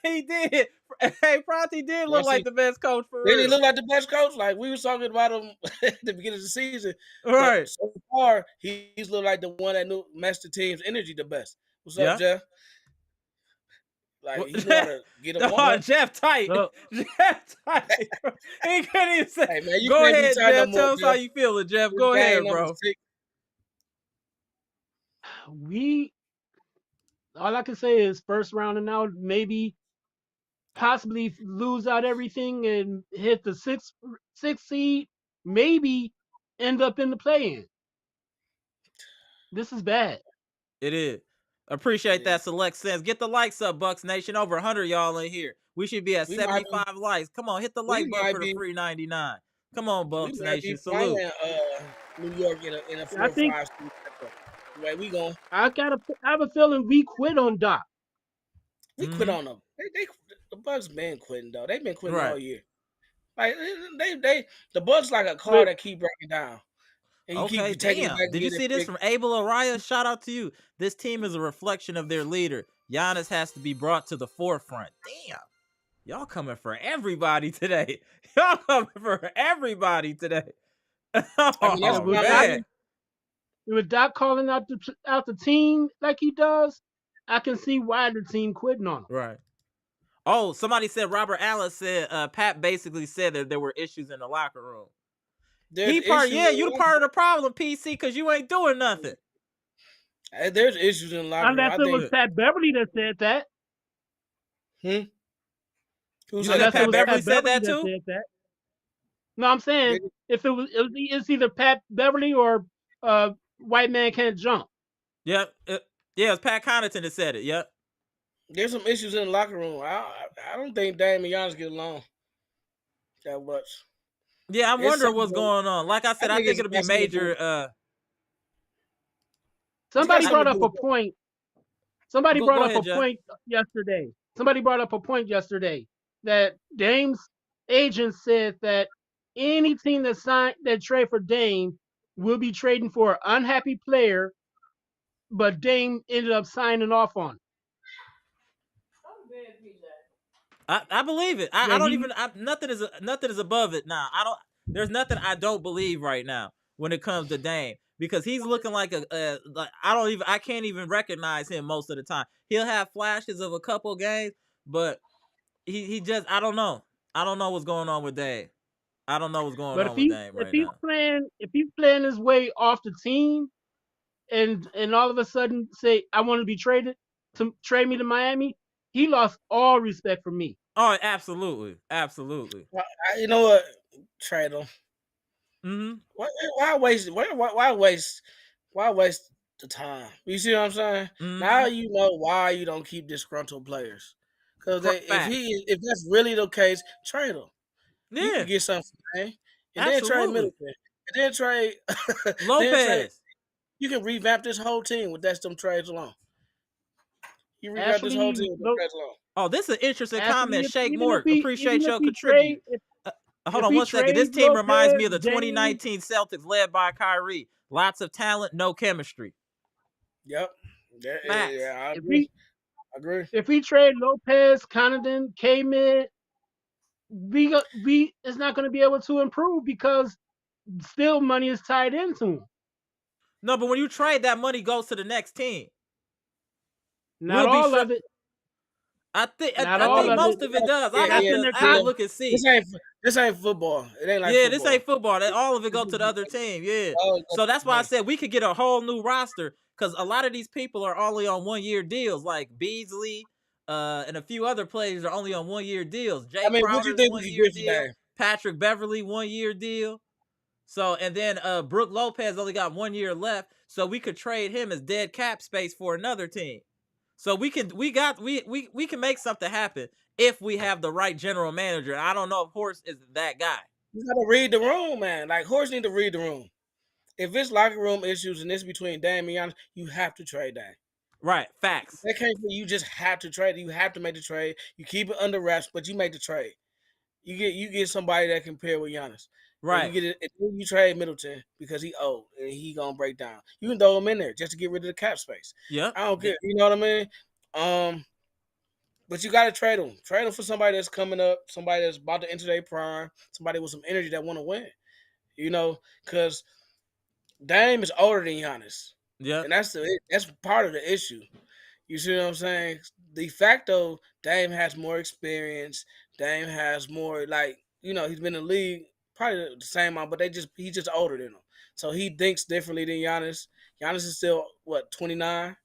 he did. Hey, Pronte did look like the best coach for Then he real. looked like the best coach. Like we was talking about him at the beginning of the season. But Right. so far, he's looked like the one that knew matched the team's energy the best. What's up, Yeah. Jeff? Like he know how to get them on. Jeff tight. So, Jeff tight. He couldn't even say. Hey man, you Go can't ahead, be tired no Jeff. more, Tell us Jeff. how you feeling, Jeff. This Go ahead, game number bro. 6. all I can say is first round and out, maybe possibly lose out everything and hit the sixth seed, maybe end up in the play-in. This is bad. It is. Appreciate that is. select sense. Get the likes up, Bucks Nation. Over 100 y'all in here. We should be at We might 75 likes. Come on, hit the we like button might for the be free 99. Come on, we Bucks might be Nation. Salute. playing New York in a I 4-5 think seed. The way we going, I have a feeling we quit on Doc. we quit on them. The Bucks been quitting though. They've been quitting all Right. year. Like the Bucks like a car that keep breaking down, and you Okay, keep taking it damn. back. Did you see this from Abel Araya? Shout out to you. This team is a reflection of their leader. Giannis has to be brought to the forefront. Damn. Y'all coming for everybody today. Y'all coming for everybody today. That's Man. With Doc calling out the team like he does, I can see why the team quitting on him. Right. Oh, somebody said Robert Allen said Pat basically said that there were issues in the locker room. You the part of the problem, PC, because you ain't doing nothing. There's issues in the locker room. Unless it was Pat Beverly that said that. You said that Pat Beverly said that too? Said that. No, I'm saying if it's either Pat Beverly or White Man Can't Jump. Yep. It's Pat Connaughton that said it. Yep. There's some issues in the locker room. I don't think Dame and Giannis get along that much. Yeah, I'm wondering what's going on. Like I said, I think it'll be major. Somebody brought up a point. Somebody brought up a Jeff. point yesterday. Somebody brought up a point yesterday that Dame's agent said that any team that trade for Dame will be trading for an unhappy player, but Dame ended up signing off on it. I believe it. I don't even. Nothing is above it now. There's nothing I don't believe right now when it comes to Dame, because he's looking like I can't even recognize him most of the time. He'll have flashes of a couple games, but he just I don't know. I don't know what's going on with Dame. I don't know what's going on with Dame right now. If he's playing his way off the team, and all of a sudden say I want to be traded to trade me to Miami, he lost all respect for me. Oh, absolutely. Well, you know what? Trade him. Mm-hmm. Why waste the time? You see what I'm saying? Mm-hmm. Now you know why you don't keep disgruntled players. Because if that's really the case, trade him. Yeah. You can get something for Dame, and then trade Middleton, and then trade Lopez. You can revamp this whole team with them trades alone. You revamp this whole team with them trades alone. Oh, this is an interesting comment. Shake Mork. Appreciate your contribution. Hold if on we 1 second. This trade team reminds me Lopez, of the Dame, 2019 Celtics led by Kyrie. Lots of talent, no chemistry. Yep. Facts. Yeah, I if agree. we I agree. if we trade Lopez, Connaughton, K-Mid, we is not going to be able to improve because still money is tied into him. No, but when you trade, that money goes to the next team. Not We'll be all sure. of it. I think Not I all think of it. most of it does. Yeah, That's yeah. in their I have to Yeah. look and This see. ain't this ain't football. It ain't like Yeah, this football. ain't football. All of it go to the other team. Yeah. Oh, So that's why I okay. said we could get a whole new roster because a lot of these people are only on 1 year deals, like Beasley, and a few other players are only on 1 year deals. I Jay mean, what you Crowder's think we one could year get for deal. that? Patrick Beverly 1 year deal. So and then Brooke Lopez only got 1 year left, so we could trade him as dead cap space for another team. So we can make something happen if we have the right general manager. I don't know if Horst is that guy. You gotta read the room, man. Like Horse need to read the room. If it's locker room issues and it's between Dame and Giannis, you have to trade Dame. Right, facts. That can't be. You just have to trade. You have to make the trade. You keep it under wraps, but you make the trade. You get somebody that can pair with Giannis, and you Right. get it. And then you trade Middleton because he old and he gonna break down. You can throw him in there just to get rid of the cap space. Yep. I don't care. You know what I mean? But you got to trade him. Trade him for somebody that's coming up, somebody that's about to enter their prime, somebody with some energy that want to win. You know, because Dame is older than Giannis, Yep. and that's part of the issue. You see what I'm saying? De facto, Dame has more experience. Dame has more he's been in the league probably the same amount, but he's just older than him. So he thinks differently than Giannis. Giannis is still 29.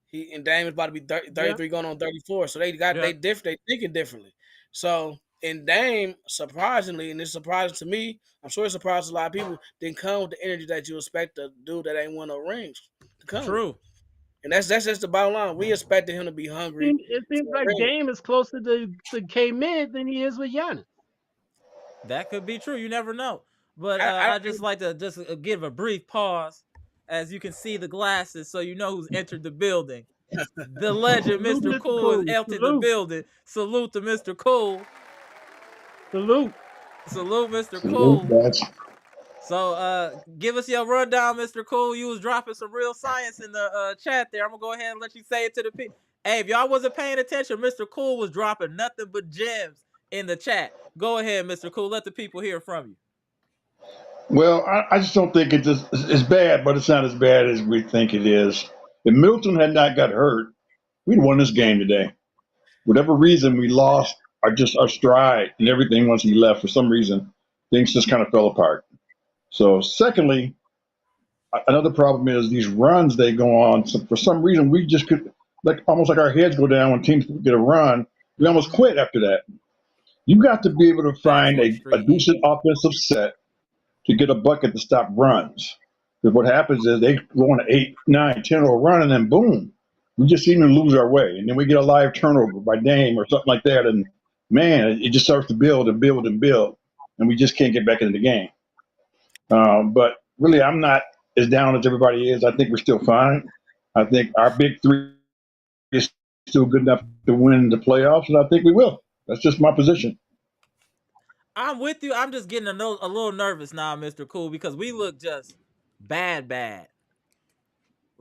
He and Dame is about to be 33 going on 34. So Yep. they thinking differently. So and Dame, surprisingly, and it's surprising to me, I'm sure it surprises a lot of people, didn't come with the energy that you expect a dude that ain't won no rings to come with. True. And that's just the bottom line. We expected him to be hungry It seems for a like ring. Dame is closer to K-Mid than he is with Giannis. That could be true. You never know. But I I just like to just give a brief pause as you can see the glasses so you know who's entered the building. The legend, Salute, Mr. Mr. Cool, has Cool. entered the Salute. building. Salute to Mr. Cool. Salute. Salute, Mr. Salute, Cool. guys. So give us your rundown, Mr. Cool. You was dropping some real science in the chat there. I'm gonna go ahead and let you say it to the people. Hey, if y'all wasn't paying attention, Mr. Cool was dropping nothing but gems in the chat. Go ahead, Mr. Cool. Let the people hear from you. Well, I just don't think it's bad, but it's not as bad as we think it is. If Milton had not got hurt, we'd won this game today. Whatever reason, we lost our stride and everything once he left. For some reason, things just kind of fell apart. So, secondly, another problem is these runs they go on. So for some reason, we just could almost like our heads go down when teams get a run. We almost quit after that. You got to be able to Facts find on a street heat. decent offensive set to get a bucket to stop runs. Because what happens is they go on an 8, 9, 10-0 run, and then boom, we just seem to lose our way. And then we get a live turnover by Dame or something like that. And man, it just starts to build and build and build. And we just can't get back into the game. But really, I'm not as down as everybody is. I think we're still fine. I think our big three is still good enough to win the playoffs, and I think we will. That's just my position. I'm with you. I'm just getting a little nervous now, Mr. Cool, because we look just bad.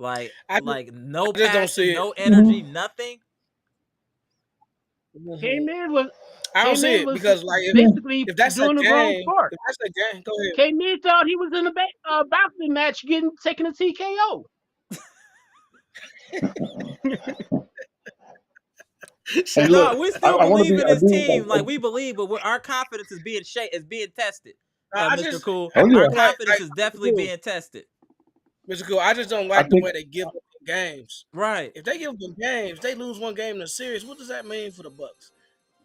I Like no just don't passion, see it. no energy, nothing. Mhm. K-Mid was I don't see K-Mid it was because like basically if that's a doing the wrong game, part. if that's a game, go ahead. K-Mid thought he was in a boxing match taking a TKO. Hey, No, look, we I, still I want to believe be. in I this do. team. Like we believe, but our confidence is being being tested. I Mr. just Cool, I Oh just our yeah, don't like confidence is Mr. definitely Cool. being tested. Mr. Cool. I just don't I like the think way they give up in games. Right. If they give up in games, they lose one game in a series. What does that mean for the Bucks?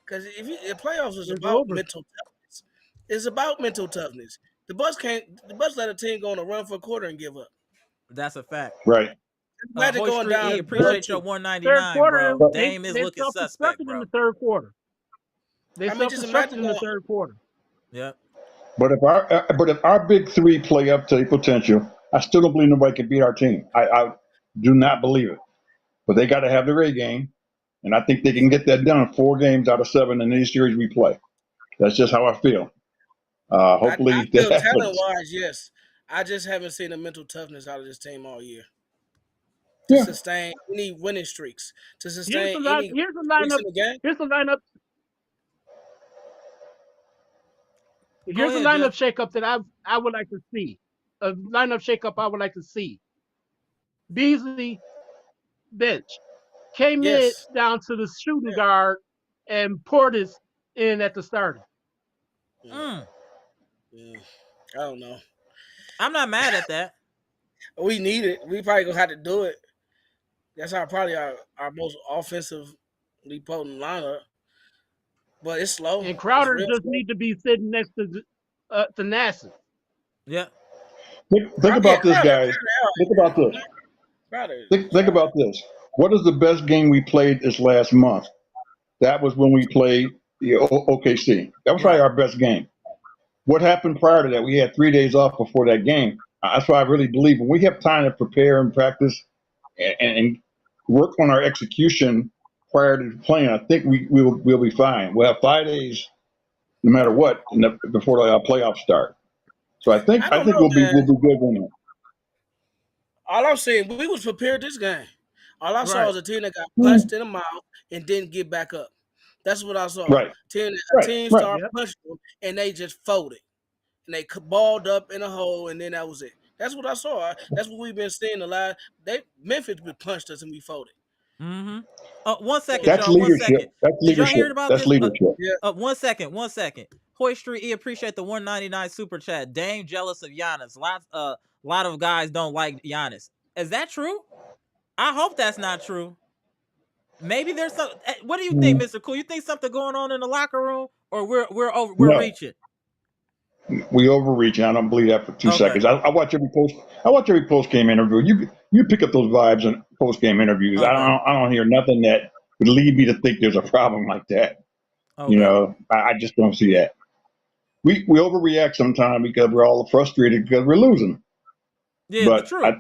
Because the playoffs is It's about over. mental toughness. It's about mental toughness. The Bucks can't. The Bucks let a team go on a run for a quarter and give up. That's a fact. right. Imagine Hoist going Street down E, The zero third appreciate your two. 199, quarter, bro. But Dame is they looking suspect, self-destructed in bro. the third quarter. They I mean, just self-destructed imagine in the going. third quarter. Yep. but if our big three play up to their potential, I still don't believe nobody can beat our team. I do not believe it. But they got to have their A game, and I think they can get that done 4 games out of 7 in any series we play. That's just how I feel. I Hopefully that feel talent happens. wise, yes. I just haven't seen the mental toughness out of this team all year to Yeah. sustain any winning streaks, to Here's sustain the line. any Here's the streaks lineup. in the game. Here's the lineup. Go Here's a ahead, lineup Jeff. shakeup that I would like to see. A lineup shakeup I would like to see. Beasley bench. K Mid Yes. down to the shooting guard, and Portis in at the starter. Mm, Mm, mm. I don't know. I'm not mad at that. We need it. We probably gonna have to do it. That's our most offensively potent lineup. But it's slow. And It's Crowder real just slow. need to be sitting next to Nassif. Yeah. Think about this, Crowder guys. Think about this. Crowder. Think about this. What is the best game we played this last month? That was when we played the OKC. That was probably Right. our best game. What happened prior to that? We had 3 days off before that game. That's why I really believe when we have time to prepare and practice and work on our execution prior to playing, I think we'll be fine. We'll have 5 days no matter what before the playoffs start. So I I don't think know, we'll man. be good on that. All I'm saying, we was prepared this game. All I saw Right. was a team that got Mm. punched in the mouth and didn't get back up. That's what I saw. Right, A right, team right. started Yep. punching them and they just folded. And they balled up in a hole and then that was it. That's what I saw. That's what we've been seeing a lot. Memphis punched us and we folded. Mm-hmm. 1 second, So That's y'all. 1 second. leadership. That's Did y'all leadership. hear about That's this? leadership. yeah, 1 second. 1 second. Hoistry E appreciate the 199 super chat. Dame jealous of Giannis. Lot of guys don't like Giannis. Is that true? I hope that's not true. Maybe there's some. What do you think, Mm. Mr. Cool? You think something going on in the locker room, or we're No, reaching? we overreach. And I don't believe that for two Okay. seconds. I watch every post. I watch every post game interview. You pick up those vibes in post game interviews. Okay. I don't hear nothing that would lead me to think there's a problem like that. Okay. I just don't see that. We overreact sometimes because we're all frustrated because we're losing. Yeah, the But true. I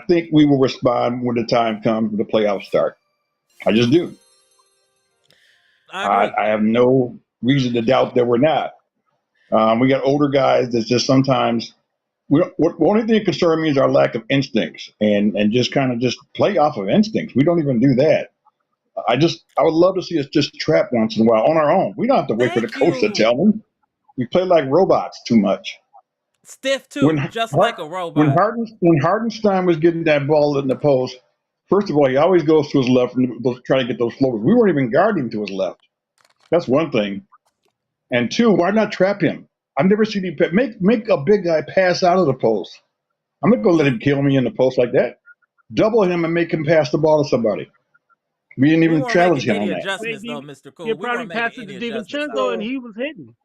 think we will respond when the time comes when the playoffs start. I just do. I agree. I have no reason to doubt that we're not. We got older guys that just sometimes the only thing that concerns me is our lack of instincts and just kind of just play off of instincts. We don't even do that. I would love to see us just trap once in a while on our own. We don't have to wait for the Thank coach to you. tell them. We play like robots too much. Stiff When too, just like a robot. When Hardenstein was getting that ball in the post, first of all, he always goes to his left and try to get those floaters. We weren't even guarding to his left. That's one thing. And two, why not trap him? I've never seen him make a big guy pass out of the post. I'm not going to let him kill me in the post like that. Double him and make him pass the ball to somebody. We didn't We even weren't making challenge him on any that. adjustments though, Mr. You Cool. We probably weren't making passed it to any adjustments DiVincenzo, and outside. so he was hitting.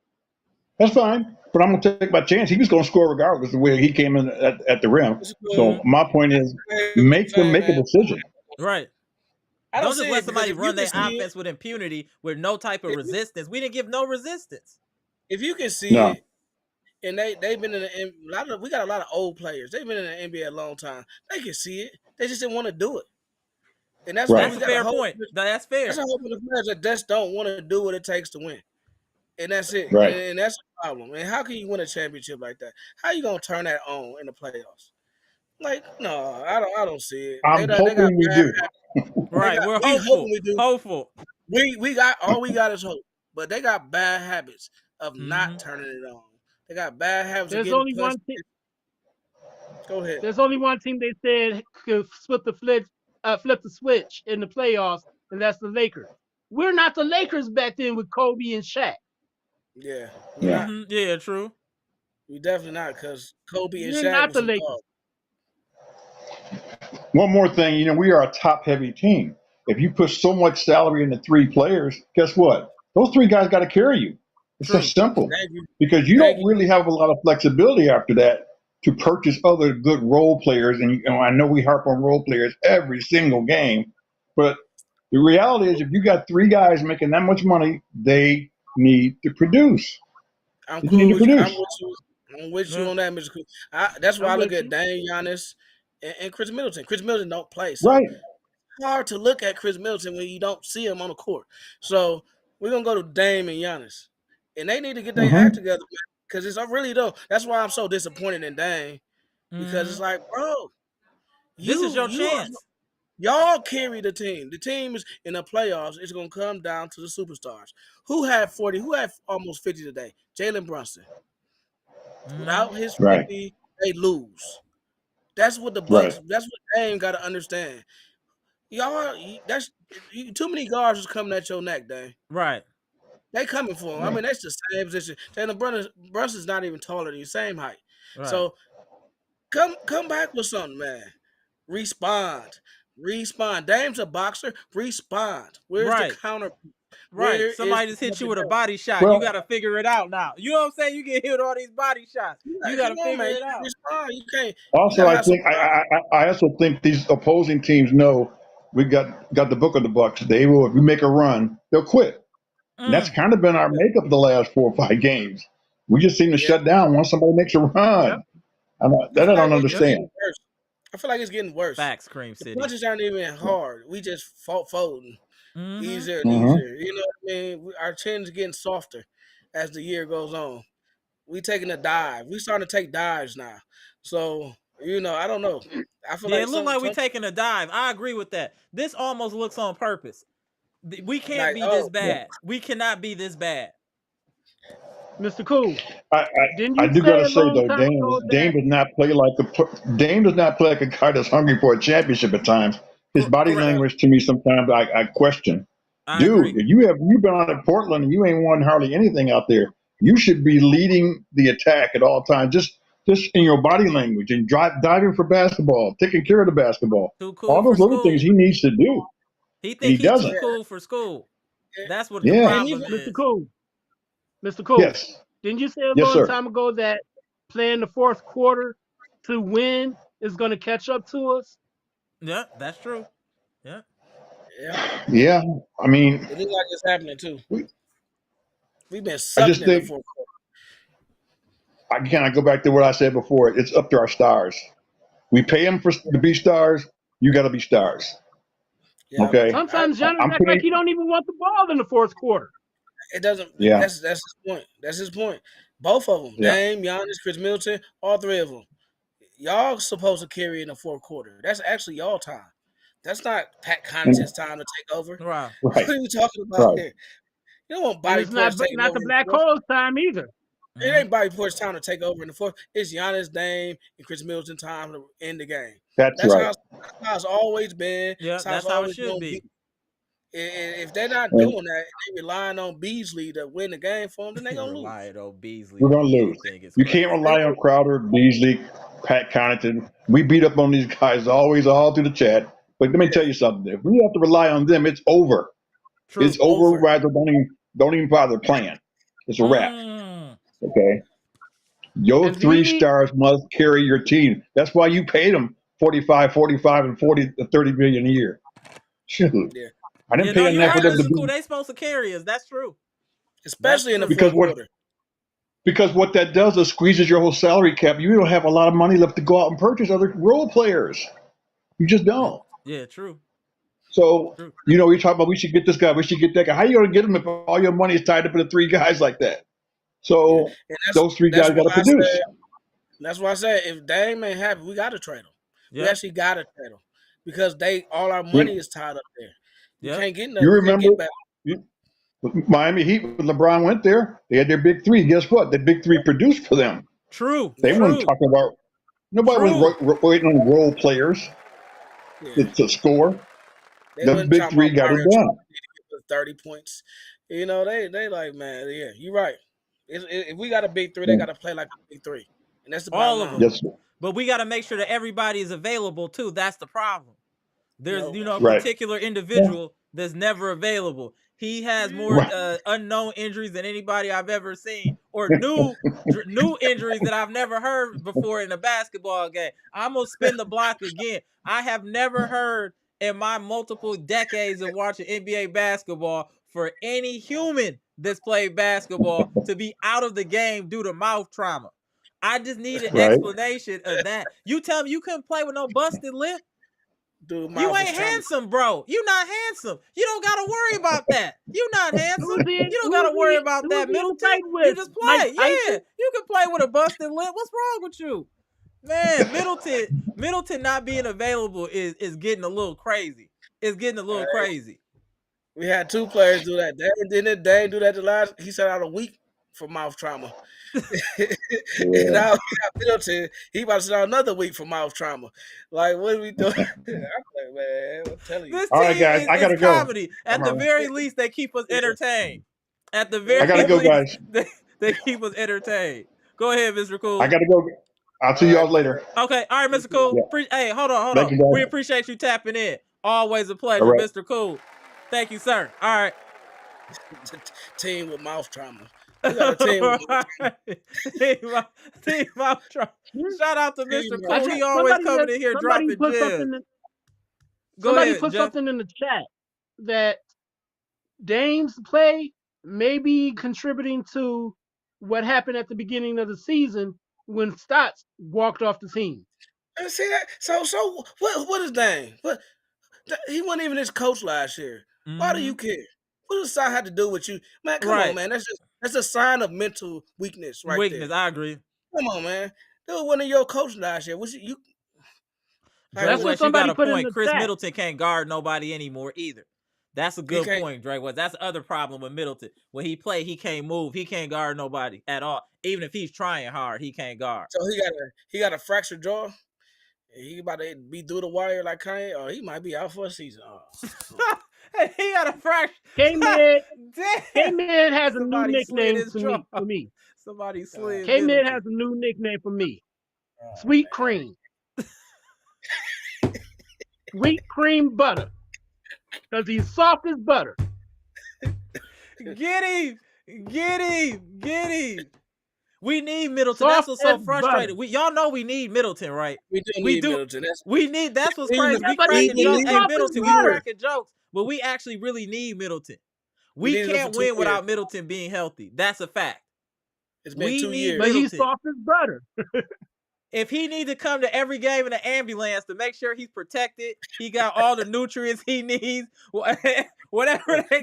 That's fine, but I'm going to take my chance. He was going to score regardless of the way he came in at the rim. it's Mm-hmm. cool. So my point is, Hey, what you're make them saying, make a man. decision. Right. I don't Don't just see let it because somebody if you run can their see it, offense with impunity with no type of if you, resistance. We didn't give no resistance. if you can see No, it, and they've been in we got a lot of old players. They've been in the NBA a long time. They can see it. They just didn't want to do it, and that's why right. That's we a got a fair whole. point. That's That's a fair. whole bunch of players that just don't want to do what it takes to win, and that's it. Right. And that's the problem. And how can you win a championship like that? How you gonna turn that on in the playoffs? Like, no, I don't see it. I'm They got hoping we bad. do. Right. We're We hoping hopeful. we do. Hopeful. We got all we got is hope, but they got bad habits of Mm-hmm. not turning it on. They got bad habits of There's getting only punched. one. Go ahead. There's only one team they said could flip the switch in the playoffs, and that's the Lakers. We're not the Lakers back then with Kobe and Shaq. Yeah, we're Yeah. not. Mm-hmm. Yeah, true. We definitely not because Kobe and We're Shaq not was the some Lakers. dogs. One more thing, we are a top heavy team. If you put so much salary into three players, guess what? Those three guys got to carry you. It's that True. simple Thank you. because you Thank don't you. really have a lot of flexibility after that to purchase other good role players. And I know we harp on role players every single game, but the reality is if you got three guys making that much money, they need to produce. I'm They cool need to with you. produce. I'm with you Yeah. on that, Mr. Cool. That's why I'm I look with at you. Dame, Giannis, and Chris Middleton. Chris Middleton don't play, so Right. it's hard to look at Chris Middleton when you don't see him on the court. So we're gonna go to Dame and Giannis. and they need to get their act Mm-hmm. together, man. Because it's really though. That's why I'm so disappointed in Dame. Because it's Mm-hmm. like, bro, This is your you are chance. y'all carry the team. The team is in the playoffs. It's gonna come down to the superstars. Who had 40? Who had almost 50 today? Jalen Brunson. Mm-hmm. Without his Right. 50, they lose. That's what the Right. Bucks. That's what Dame got to understand. Y'all, that's too many guards is coming at your neck, Dame. Right. They coming for him. I Right. mean, that's the same position. Jalen Brunson's not even taller than you, same height. Right. So come back with something, man. Respond. Respond. Dame's a boxer. Respond. Where's the Right. counter? Right. Where is Somebody the just hit you with a counter? body shot. You got Well, to figure it out now. You know what I'm saying? You get hit with all these body shots. You Like, got come to on, figure man. You it gotta out. respond. You can't. You also, gotta I have some think I also think these opposing teams know we got the book of the Bucks. They will, if we make a run, they'll quit. And that's Mm. kind of been our makeup the last 4 or 5 games. We just seem to yeah. shut down once somebody makes a Yep. run. I That feel I like don't it's Yep. understand. getting worse. I feel like it's getting worse. Facts, Cream The City. punches aren't even hard. We just folding Mm-hmm. easier and Mm-hmm. easier. You know what I mean? Our chin's getting softer as the year goes on. We taking a dive. We starting to take dives now. So I don't know. I feel Yeah, like it looked like we some taking a dive. I agree with that. This almost looks on purpose. We can't like be this Yeah. bad. We cannot be this bad. Mr. Cool, I, didn't I you do got say to a say long though, time ago Dame that does not play like Dame does not play like a guy that's hungry for a championship at times. His body Correct. right. language to me sometimes I question. I Dude, agree. you've been on at Portland and you ain't won hardly anything out there. You should be leading the attack at all times, just in your body language and diving for basketball, taking care of the basketball. Too All cool for those little things school. he needs to do, He and think he he too doesn't. Yeah. cool for school. That's what the Yeah. And problem even Mr. is. Cool, Mr. Cool, Yes. didn't you say a Yes, long sir. time ago that playing the fourth quarter to win is going to catch up to us? Yeah, that's true. Yeah. yeah, Yeah. I mean, it looks like it's happening too. we, We've been I sucking just in the think fourth quarter. I go back to what I said before. It's up to our stars. We pay them to be stars. You got to be stars. Yeah, Okay. Sometimes Giannis I'm act like putting. he don't even want the ball in the fourth quarter. it doesn't. Yeah. That's his point. That's his point. Both of them, Yeah. Dame, Giannis, Chris Middleton, all three of them. Y'all supposed to carry in the fourth quarter. That's actually y'all time. That's not Pat And, Connaughton's time to take over. Wow. What right. are you talking about Right. here? You don't want And Bobby it's not Portis taking not over the in the black fourth. hole's time either. It Mm-hmm. ain't Bobby Portis' time to take over in the fourth. It's Giannis, Dame, and Chris Middleton time to end the game. That's That's right. how it's always been. Yeah, That's how it's that's how it always should gonna be. be. If they're not And doing that, they relying on Beasley to win the game for them, then they're gonna lose. Relying on Beasley we're for gonna lose. anything is You can't crazy. They rely on Crowder, Beasley, Pat Connaughton. We beat up on these guys always all through the chat. But let me yeah, tell you something. If we have to rely on them, it's over. it's True. It's over. over. Rather, don't even bother playing. It's a wrap. Mm. Okay. Your And three me, stars must carry your team. That's why you paid them 45, and 40 to 30 million a year. Shoot. Yeah, I Yeah, didn't pay no, enough you're for right, them to Mr. Cool. be They supposed to carry us. That's true. That's especially in the true. because fourth what quarter. what that does is squeezes your whole salary cap. You don't have a lot of money left to go out and purchase other role players. You just Yeah, don't. yeah, true. So, True. we talk about we should get this guy, we should get that guy. How are you going to get him if all your money is tied up in the three guys like that? Yeah, So and those three that's guys why got to I produce. said that's why I said if Dame ain't happy, we gotta trade him. We Yep. actually gotta trade him because all our money You, is tied up there. We Yep. can't get you nothing. We can't remember get back. you, Miami Heat when LeBron went there, they had their big three. Guess what? The big three produced for them. True. They Yeah, weren't True. talking about nobody was True. waiting on role players yeah. to score. They The wasn't big talking about three got it Mario done. Chalmers need to get the 30 points. They like, man, yeah, you're right. If we got a big three, they got to play like a big three, and that's the bottom All of line. them. Yes, But we got to make sure that everybody is available too. That's the problem. There's, No, a right. particular Yeah. individual that's never available. He has more Right. unknown injuries than anybody I've ever seen, or new injuries that I've never heard before in a basketball game. I'm gonna spin the block again. I have never heard in my multiple decades of watching NBA basketball for any human that's played basketball to be out of the game due to mouth trauma. I just need an Right. explanation of that. You tell me you couldn't play with no busted lip? Dude, You mouth is ain't trying. handsome, bro. You not handsome. You don't gotta worry about that. You not handsome. You don't Who's gotta worry he? about Who's that, he in a Middleton. fight You with? just Mike play. Yeah, Tyson? you can play with a busted lip. What's wrong with you, man? Middleton not being available is getting a little crazy. It's getting a little crazy. We had 2 players do that. Dane do that the last. He sat out a week for mouth trauma. And now Middleton, he about to sit out another week for mouth trauma. Like, what are we doing? I'm like, man, I'm telling you. This All right, team guys, I is gotta go. comedy. I'm At the all right. very least, they keep us entertained. At the I gotta very go, least, guys. they keep us entertained. Go ahead, Mr. Cool. I gotta go. I'll see All y'all right, later. Okay, all right, Mr. Cool. Yeah. Hey, hold on. Thank you, We guys. appreciate you tapping in. Always a pleasure, All right. Mr. Cool. Thank you, sir. All right. team with mouth trauma. We got a team with mouth trauma. Team Mouth Trauma. Shout out to Team Mr. Mouth Cool. He always coming in here somebody dropping put gems. something. Go Somebody ahead, put Jeff. something in the chat that Dame's play may be contributing to what happened at the beginning of the season when Stotts walked off the team. See that? So what is Dane? What he wasn't even his coach last year. Why do you care? What does Stott have to do with you? Man, come on, man. That's a sign of mental weakness right Weakness, there. I agree. Come on, man. Dude wasn't your coach last year. Was you Dre That's what West, you got somebody a put in point. the Chris chat. Middleton can't guard nobody anymore either. That's a good can't. point, Dre West. That's the other problem with Middleton. When he play, he can't move. He can't guard nobody at all. Even if he's trying hard, he can't guard. So he got a fractured jaw. He about to be through the wire like Kanye, or he might be out for a season. He got a fracture. K-Mid has a new Somebody slid nickname his for jaw. me. Somebody slid. K-Mid has a new nickname for me. Sweet cream. Sweet cream butter. Because he's soft as butter. Get him. We need Middleton. Soft That's what's so as frustrating. Y'all know we need Middleton, right? We do need Middleton. That's what's crazy. We but cracking he's jokes. Hey, soft as Middleton, we butter. cracking jokes, but we actually really need Middleton. We needed him can't for 2 win without years. Middleton being healthy. That's a fact. It's been 2 years. But he's soft as butter. If he need to come to every game in an ambulance to make sure he's protected, he got all the nutrients he needs, whatever they With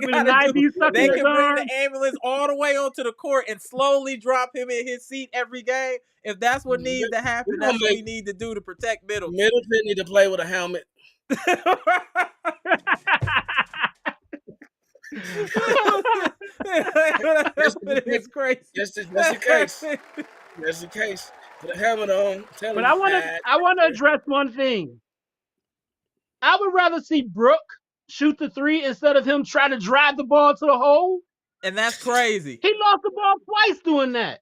gotta an do, IV stuck they in can his bring arm. the ambulance all the way onto the court and slowly drop him in his seat every game. If that's what needs to happen, that's what we need to do to protect Middleton. Middleton need to play with a helmet. It's crazy. That's the case. That's the case. Put a helmet on. But I want to address one thing. I would rather see Brooke shoot the 3 instead of him trying to drive the ball to the hole. And that's crazy. He lost the ball twice doing that.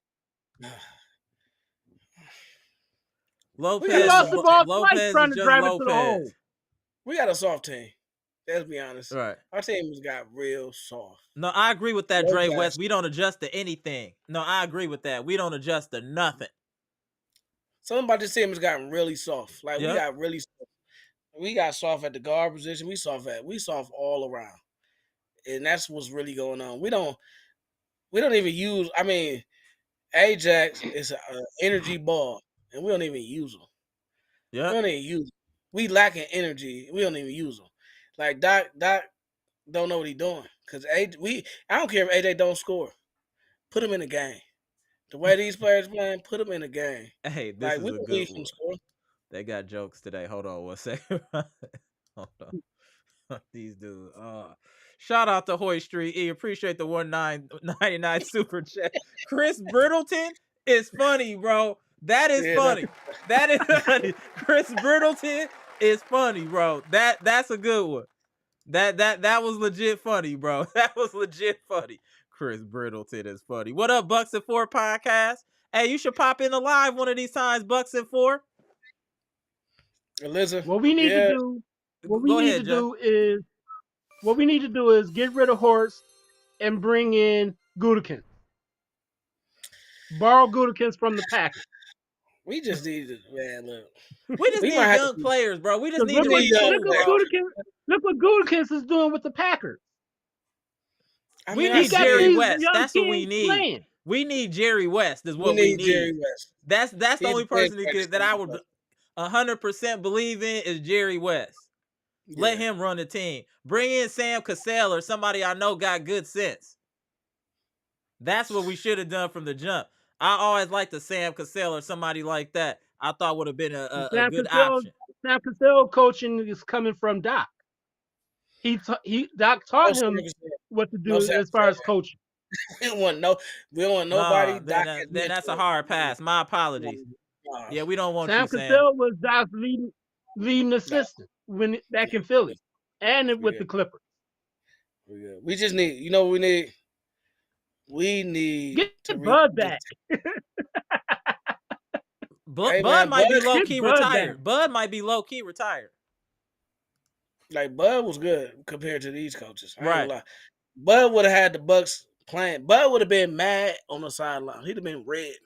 Lopez, he lost the ball Lopez twice trying to drive it to the hole. We got a soft team. Let's be honest. Right. Our team has got real soft. No, I agree with that, Dre West. We don't adjust to anything. No, I agree with that. We don't adjust to nothing. Something about this team has gotten really soft. Like we got really soft. We got soft at the guard position. We soft all around. And that's what's really going on. We don't even use, I mean, Ajax is an energy ball, and we don't even use them. Yeah. We don't even use them. We lacking energy. We don't even use them. Like Doc don't know what he's doing. Because I don't care if AJ don't score. Put him in the game. The way these players playing, put them in the game. Hey, this is a good one. Score. They got jokes today. Hold on one second. Hold on. These dudes. Shout out to Hoy Street E. Appreciate the 1999 super chat. Chris Brittleton is funny, bro. That is funny. That is funny. Chris Brittleton is funny, bro. That's a good one. That was legit funny, bro. That was legit funny. Chris Brittleton is funny. What up, Bucks and 4 podcast? Hey, you should pop in the live one of these times, Bucks and 4. Listen, what we need to do, what we need to do is get rid of Horst and bring in Gutekunst. Borrow Gutekunst from the Packers. We just need to, man, look. We just need young players, bro. We just need to look what Gutekunst is doing with the Packers. We need Jerry West. That's what we need. Playing. We need Jerry West. Is what we need. Jerry West. That's the only person that I would 100% believe in is Jerry West. Let him run the team. Bring in Sam Cassell or somebody I know got good sense. That's what we should have done from the jump. I always liked the Sam Cassell or somebody like that. I thought would have been a good option. Sam Cassell coaching is coming from Doc. Doc taught him what to do as far as coaching. We don't want nobody. Then that's a hard pass. My apologies. Yeah, we don't want Sam you, Sam. Cassell was Doc's leading assistant back in Philly and with the Clippers. We just need, you know what we need? We need get Bud back. Bud might be low-key retired. Bud might be low-key retired. Like, Bud was good compared to these coaches. I ain't Right. gonna lie. Bud would have had the Bucks playing. Bud would have been mad on the sideline. He'd have been red.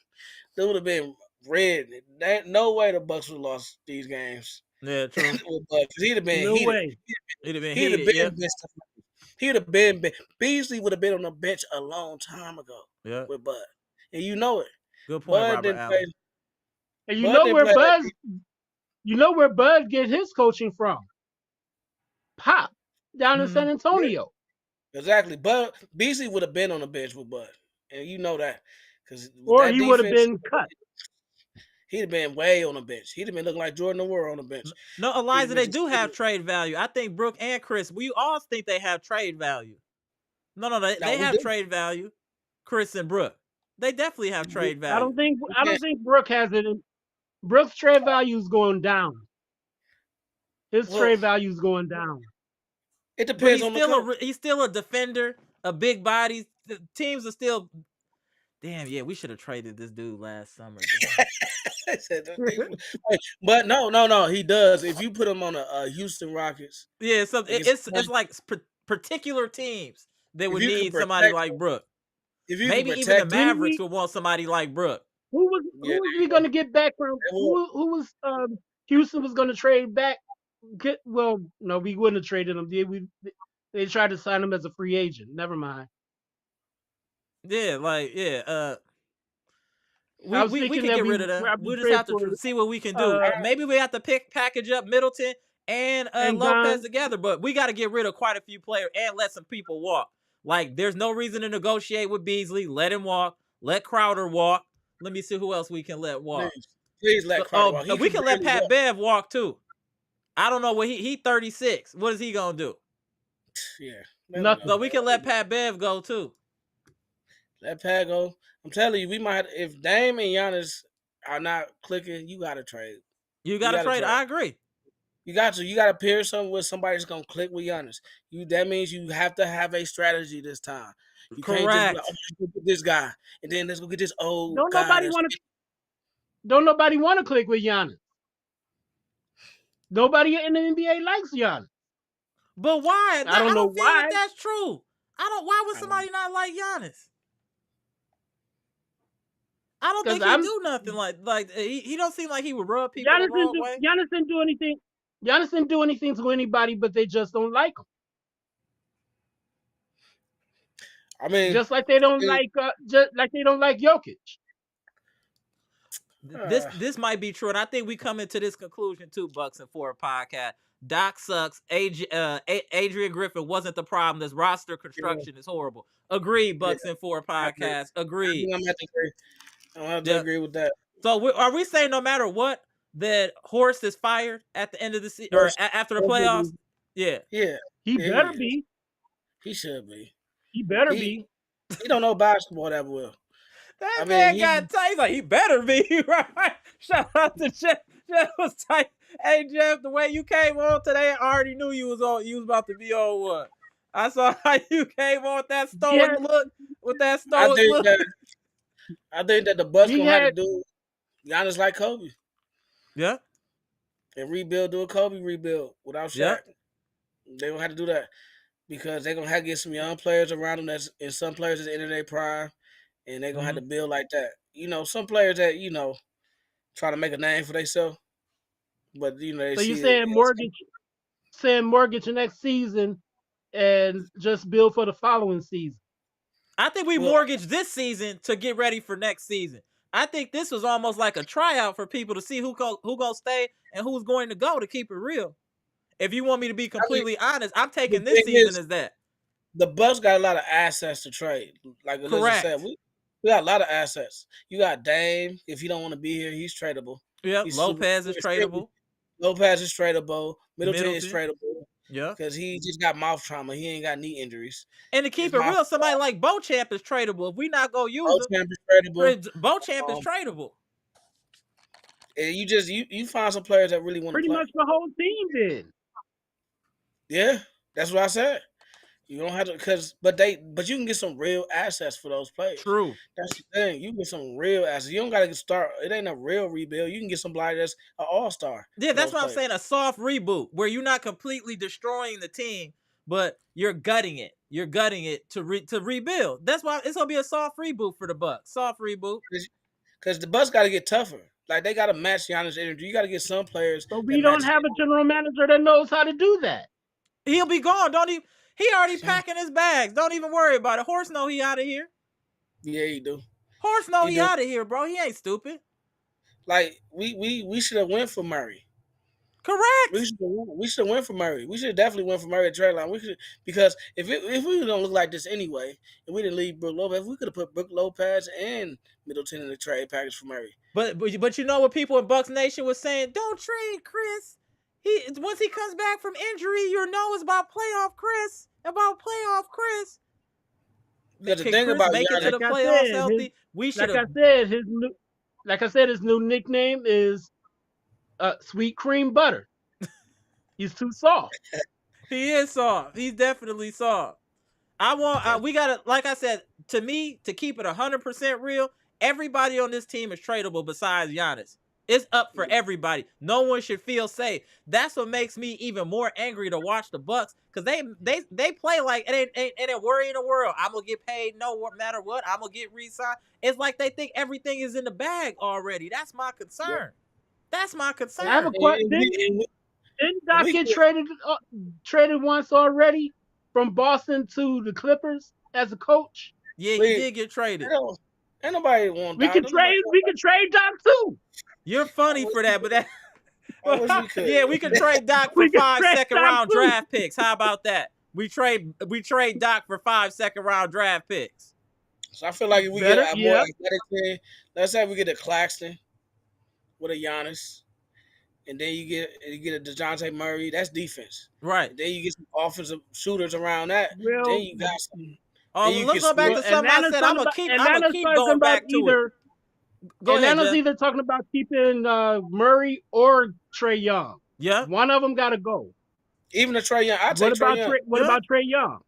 They would have been red. No way the Bucks would have lost these games. Yeah, true. With Bud, he'd have been heated. Way. He'd have been heated. He'd have been. Beasley would have been on the bench a long time ago. Yeah. With Bud, and you know it. Good point, Bud Robert Allen. And you know where Bud get his coaching from? Pop down in San Antonio. Yeah. Exactly. Bud Beasley would have been on the bench with Bud, and you know that or he would have been cut. He'd have been way on the bench. He'd have been looking like Jordan Noir on the bench. No, Eliza, they do have trade value. I think Brooke and Chris, we all think they have trade value. No, they have trade value. Chris and Brooke, they definitely have trade value. I don't think Brooke has it. Brooke's trade value is going down. His trade value is going down. It depends on he's still a defender, a big body. The teams are still. Damn, yeah, we should have traded this dude last summer. But no, he does. If you put him on a Houston Rockets, yeah, so it's like particular teams that would need somebody like Brooke. Maybe even the Mavericks would want somebody like Brooke. Who was we going to get back from? Who was Houston was going to trade back? Well, no, we wouldn't have traded him. They tried to sign him as a free agent. Never mind. Yeah, we can get rid of that. We'll just have to see what we can do. Maybe we have to package up Middleton and Lopez together, but we got to get rid of quite a few players and let some people walk. Like, there's no reason to negotiate with Beasley. Let him walk. Let Crowder walk. Let me see who else we can let walk. Please let Crowder walk. We can let Pat Bev walk too. I don't know what he 36. What is he gonna do? Yeah, nothing. So we can let Pat Bev go too. Let Pat go. I'm telling you, we might. If Dame and Giannis are not clicking, you gotta trade. You gotta trade. I agree. You got to. You gotta pair something with somebody that's gonna click with Giannis. That means you have to have a strategy this time. You Correct. Can't just let's go get this guy, and then let's go get this old. Don't nobody want to click with Giannis. Nobody in the NBA likes Giannis. But why? I don't know why. That's true. Why would somebody not like Giannis? I don't think he do nothing like he don't seem like he would rub people the wrong way. Giannis didn't do anything. Giannis didn't do anything to anybody, but they just don't like him. I mean, just like they don't like Jokic. This might be true, and I think we come into this conclusion too, Bucks and Four podcast. Doc sucks. Adrian Griffin wasn't the problem. This roster construction is horrible. Agreed, Bucks and Four podcast. Agreed. I'm gonna have to agree with that. So are we saying no matter what that Horst is fired at the end of the season or after the playoffs? Yeah. He better be. He should be. He better be. He don't know basketball that well. That man got tight. He's like, he better be. Right. Shout out to Jeff. Jeff was tight. Hey, Jeff, the way you came on today, I already knew you was about to be on one. I saw how you came on with that stoic look. With that stoic look. I think that the Bucks gonna have to do Giannis like Kobe. Yeah. And do a Kobe rebuild without Shaq. Yeah. They gonna have to do that because they're gonna have to get some young players around them and some players at the end of their prime, and they're gonna have to build like that. You know, some players that, try to make a name for themselves. But they so you saying mortgage next season and just build for the following season. I think we mortgaged this season to get ready for next season. I think this was almost like a tryout for people to see who gonna stay and who's going to go, to keep it real. If you want me to be completely honest, I'm The taking this thing season is, as that. the Bucks got a lot of assets to trade. Like Elizabeth said, Correct. we got a lot of assets. You got Dame. If he don't want to be here, he's tradable. Yep. He's super. Lopez is tradable. Lopez is tradable. Middleton is Middleton. tradable Yep. because he just got mouth trauma. He ain't got knee injuries. And to keep It's it my real, somebody like Beauchamp is tradable. If we not gonna use him, Beauchamp is tradable. Beauchamp is tradable. And you find some players that really want to Pretty play. much the whole team did. Yeah, that's what I said. You don't have to but you can get some real assets for those players. True. That's the thing. You can get some real assets. You don't gotta start. It ain't a real rebuild. You can get somebody that's an all-star. Yeah, that's what I'm saying. A soft reboot where you're not completely destroying the team, but you're gutting it. You're gutting it to rebuild. That's why it's gonna be a soft reboot for the Bucks. Soft reboot. Because the Bucks got to get tougher. Like they got to match Giannis' energy. You got to get some players. But we don't have a general manager that knows how to do that. He'll be gone. He already packing his bags. Don't even worry about it. Horse know he out of here. Yeah, he do. Horse know he out of here, bro. He ain't stupid. Like we should have went for Murray. Correct. We should have went for Murray. We should have definitely went for Murray at trade line. Because if we don't look like this anyway, and we didn't leave Brook Lopez, we could have put Brook Lopez and Middleton in the trade package for Murray. But you know what people in Bucks Nation was saying? Don't trade Chris. Once he comes back from injury, you know it's about playoff Chris. Because the thing about make Giannis, it to the playoffs healthy. Like I said, his new nickname is Sweet Cream Butter. He's too soft. He is soft. He's definitely soft. We gotta, like I said, to me, to keep it 100% real, everybody on this team is tradable besides Giannis. It's up for everybody. No one should feel safe. That's what makes me even more angry to watch the Bucks, because they play like it ain't a worry in the world. I'm gonna get paid no matter what. I'm gonna get re-signed. It's like they think everything is in the bag already. That's my concern. Yeah. That's my concern. I have a question. Didn't Doc get traded once already from Boston to the Clippers as a coach? Yeah, he did get traded. Ain't nobody want Doc. We could trade Doc too. You're funny for that, but that. We could. Yeah, we can trade Doc for 5 second-round draft picks. How about that? We trade Doc for 5 second-round draft picks. So I feel like if we get a more athletic team, let's say we get a Claxton with a Giannis, and then you get a DeJounte Murray. That's defense, right? And then you get some offensive shooters around that. Well, then you got some. Let's go back to something I said. I'm gonna keep going back to it. Atlanta's either talking about keeping Murray or Trae Young. Yeah, one of them got to go. Even a Trae Young, I take Trae Young. What about Trae Young?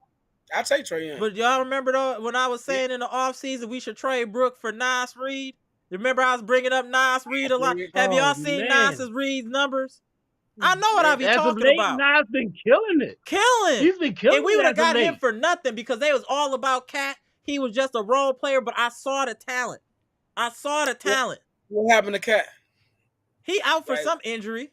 I take Trae Young. But y'all remember though when I was saying in the offseason we should trade Brook for Nas Reed? Remember I was bringing up Nas Reed a lot. Have y'all seen Nas Reed's numbers? I know what I be talking about. Nas been killing it. He's been killing it. And we would have got him for nothing because they was all about Cat. He was just a role player, but I saw the talent. What happened to Cat? He out for some injury.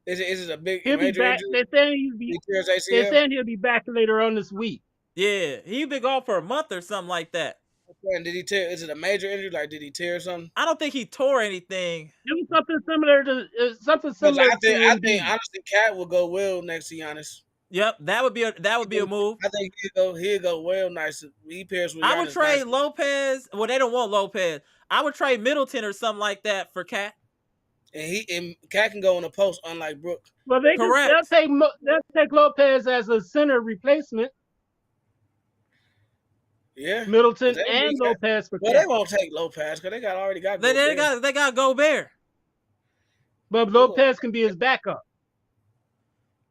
Is it a big major injury? They're saying he'll be back later on this week. Yeah, he's been gone for a month or something like that. And did he tear? Is it a major injury? Like, did he tear something? I don't think he tore anything. It was something similar to I think honestly, Cat will go well next to Giannis. Yep, that would be a move. I think he'll go well nice. He pairs with Giannis. I would trade Lopez. Well, they don't want Lopez. I would trade Middleton or something like that for Cat. And Cat can go in the post, unlike Brook. Well, they'll take Lopez as a center replacement. Yeah, Middleton and Lopez for Cat. Well, they won't take Lopez because they already got. They got Gobert. But Lopez can be his backup.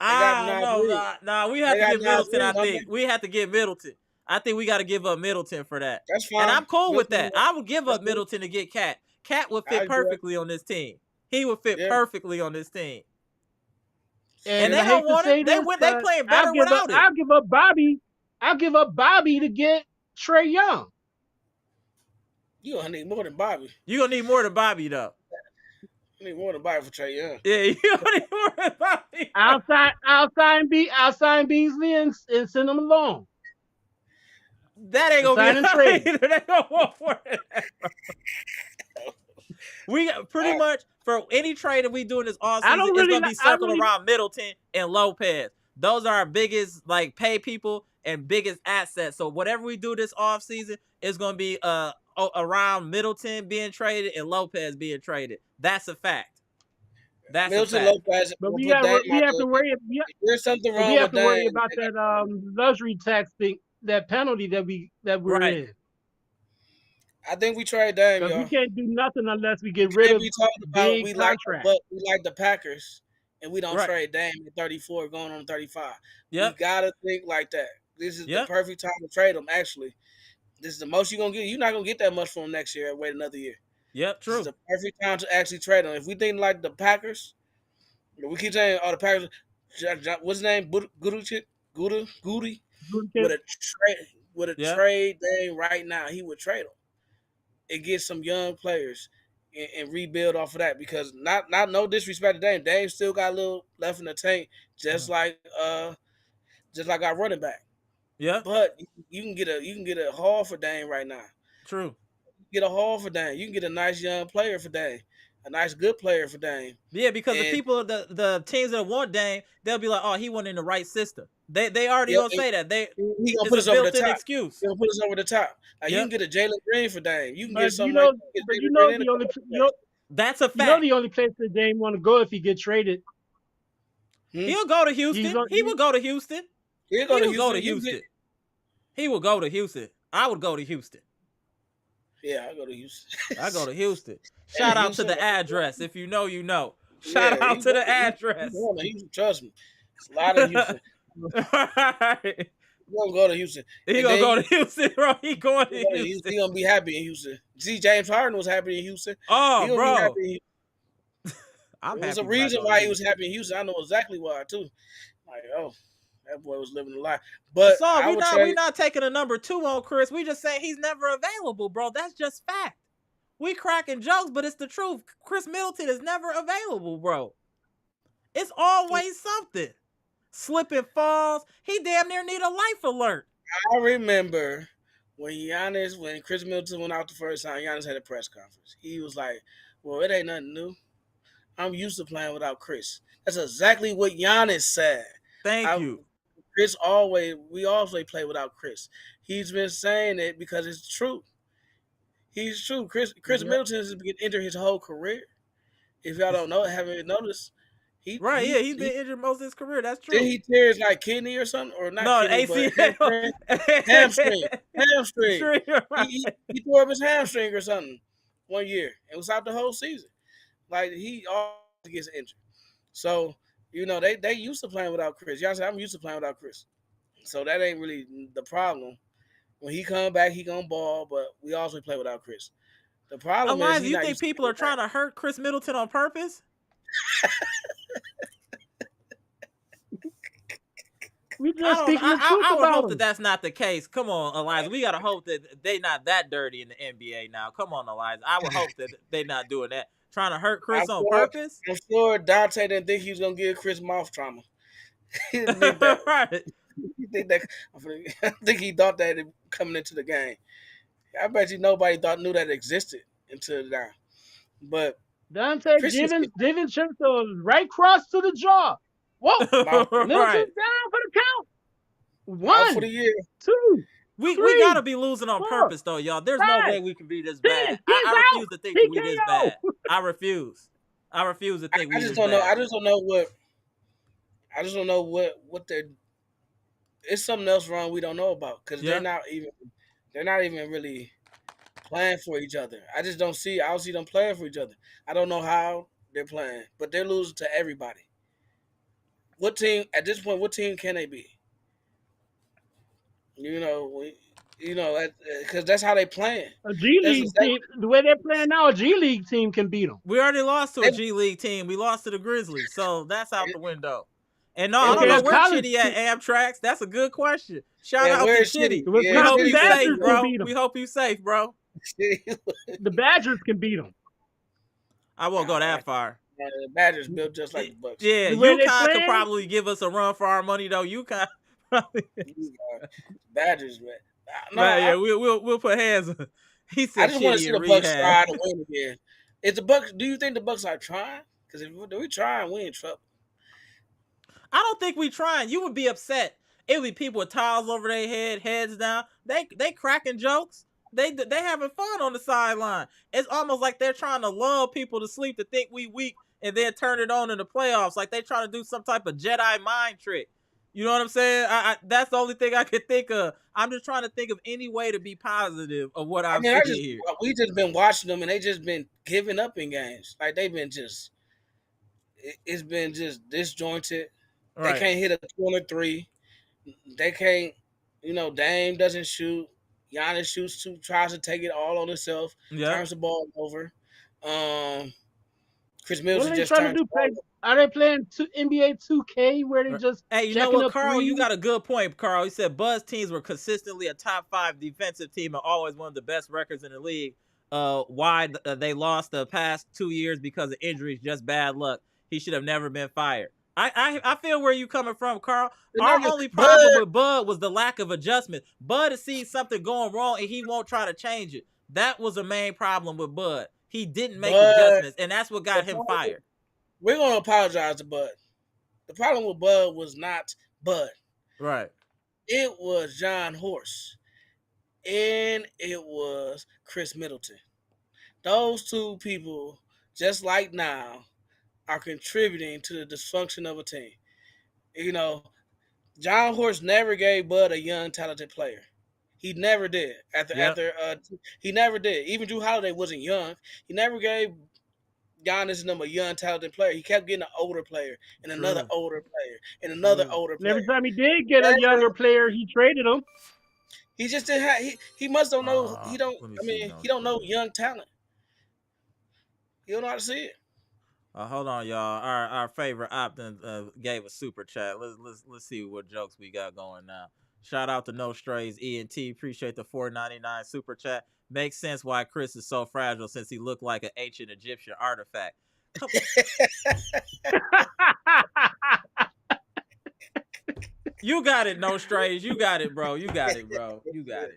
No, we have to get Middleton. I think we have to get Middleton. I think we got to give up Middleton for that. That's fine. And I'm cool with that. I would give up Middleton to get Cat. Cat would fit perfectly on this team. He would fit perfectly on this team. And they don't want it. They playing better without it. I'll give up Bobby to get Trae Young. You're gonna need more than Bobby. You're gonna need more than Bobby though. You need more than Bobby for Trae Young. Yeah, you need more than Bobby. I'll sign Beasley and send them along. That ain't gonna be trade. They gonna want for it. We pretty much For any trade that we do in this I offseason, don't it's really. gonna be I circled really. around Middleton and Lopez. Those are our biggest like pay people and biggest assets. So whatever we do this offseason is gonna be around Middleton being traded and Lopez being traded. That's a fact. That's a Milton fact. Lopez But will put Dame we out have there. to worry. If there's something But we wrong have with to worry Dame, about they that got luxury tax thing, that penalty that we're Right. in. I think we trade Dame, Because we y'all. can't do nothing unless we get We rid can't of be talking about big contracts. we like the Packers, and we don't Right. trade Dame at 34 going on 35. We Yep. gotta think like that. This is the Yep. perfect time to trade him. Actually, this is the most you're gonna get. You're not gonna get that much from him next year. Wait another year. Yep. This is True. the perfect time to actually trade him. If we think like the Packers, we keep saying, "Oh, the Packers." What's his name? Goody Okay? with a Yep. trade Dame right now. He would trade him and get some young players and rebuild off of that because not no disrespect to Dame. Dame still got a little left in the tank, just like our running back. Yep. But you can get a haul for Dame right now. True. Get a haul for Dame. You can get a nice young player for Dame, a nice good player for Dame. Yeah, because the And people, the teams that want Dame, they'll be like, "Oh, he wasn't in the right system." They already Yep, gonna say that. he gonna It's put a us over the built-in top. excuse. He'll put us over the top. Like you Yep. can get a Jalen Green for Dame. You can But get something like that. but Jalen Green and a the only couple of That's a you know fact. the only place that Dame want to go if he get traded. He'll go to He's Houston. on- He would go to Houston. He'll go He to would go to Houston. Houston. He would go to Houston. I would go to Houston. Yeah, I go to Houston. I go to Houston. Shout out to Houston. the address. If you know, you know. Shout out to the address. Houston, trust me. It's a lot of Houston. Right. He's gonna go to Houston. He And gonna then go to Houston, bro. He going to He's Houston. gonna be happy in Houston. See, James Harden was happy in Houston. Oh, He gonna bro. be happy in Houston. I'm There was a happy when I reason go to why he was Houston. happy in Houston. I know exactly why too. Like, oh, that boy was living a life. But So I we would not trade. we not taking a number 2 on Chris. We just saying he's never available, bro. That's just fact. We cracking jokes, but it's the truth. Chris Middleton is never available, bro. It's always something. Slip and falls. He damn near need a life alert. I remember when Chris Middleton went out the first time, Giannis had a press conference. He was like, "Well, it ain't nothing new. I'm used to playing without Chris." That's exactly what Giannis said. Thank you. We always play without Chris. He's been saying it because it's true. He's true. Chris Middleton has been injured his whole career. If y'all don't know, haven't noticed, He's been injured most of his career. That's true. Did he tear his kidney or something, or not? No, kidney, ACL. but hamstring. Right. He tore up his hamstring or something one year and was out the whole season. Like he always gets injured. So they used to playing without Chris. Y'all say I'm used to playing without Chris. So that ain't really the problem. When he come back, he gonna ball, but we also play without Chris. The problem is, you think people are trying to hurt Chris Middleton on purpose? We just speaking the truth I would about hope him. that that's not the case. Come on, Eliza. We gotta hope that they not that dirty in the NBA now. Come on, Eliza. I would hope that they not doing that. Trying to hurt Chris on purpose? I'm sure Dante didn't think he was gonna give Chris mouth trauma. He didn't think that. Right. I think he thought that coming into the game. I bet you nobody knew that existed until now. But Dante giving Vincenzo right cross to the jaw. Whoa, Middleton Right. down for the count. out 1, for the year. 2, We 3, gotta be losing on 4, purpose though, y'all. There's no 5, way we can be this 10. bad. He's I refuse out. to think that we TKO. this bad. I refuse. I refuse to think I we just this don't know. bad. I just don't know what they're. It's something else wrong we don't know about because they're not even really playing for each other. I don't see them playing for each other. I don't know how they're playing, but they're losing to everybody. What team at this point? What team can they be? Because that's how they playing. A G League team, the way they're playing now, a G League team can beat them. We already lost to a G League team. We lost to the Grizzlies, so that's out the window. And no, I don't know where Chitty at Amtrak's. That's a good question. Shout out to Chitty. We hope you safe, bro. We hope you safe, bro. The Badgers can beat them. I won't go that far. The Badgers built just like the Bucks. Yeah, UConn could probably give us a run for our money though. UConn probably. Badgers, man. No, yeah, we'll put hands on. He said, I just want to see the Bucks try to win again. Is the Bucks? Do you think the Bucks are trying? Because if we trying, we in trouble. I don't think we trying. You would be upset. It would be people with towels over their heads down. They cracking jokes. They having fun on the sideline. It's almost like they're trying to lull people to sleep to think we weak and then turn it on in the playoffs. Like they trying to do some type of Jedi mind trick. You know what I'm saying? That's the only thing I could think of. I'm just trying to think of any way to be positive of what I I'm mean, seeing here. we just been watching them, and they just been giving up in games. Like they've been just, it's been just disjointed. They Right. can't hit a corner three. They can't. Dame doesn't shoot. Giannis shoots tries to take it all on himself. Yeah. Turns the ball over. Chris What Middleton are they just trying to turns do? the ball over. Are they playing NBA 2K where they just Hey, you know jacking what, up Carl? threes? You got a good point, Carl. He said Buzz teams were consistently a top 5 defensive team and always one of the best records in the league. Why they lost the past 2 years because of injuries, just bad luck. He should have never been fired. I feel where you coming from, Carl. Our only problem with Bud was the lack of adjustment. Bud has seen something going wrong and he won't try to change it. That was the main problem with Bud. He didn't make adjustments, and that's what got him fired. We're gonna apologize to Bud. The problem with Bud was not Bud. Right. It was John Horst. And it was Chris Middleton. Those two people, just like now, are contributing to the dysfunction of a team. John Horst never gave Bud a young, talented player. He never did. He never did. Even Drew Holiday wasn't young. He never gave Giannis and them a young, talented player. He kept getting an older player and another older player and another older And player. every time he did get a younger player, he traded him. He just didn't have. He must don't know. He don't. He don't know young talent. He don't know how to see it. Hold on, y'all. Our favorite Optin gave a super chat. Let's see what jokes we got going now. Shout out to No Strays ENT. Appreciate the $4.99 super chat. Makes sense why Chris is so fragile since he looked like an ancient Egyptian artifact. You got it, No Strays. You got it, bro. You got it, bro. You got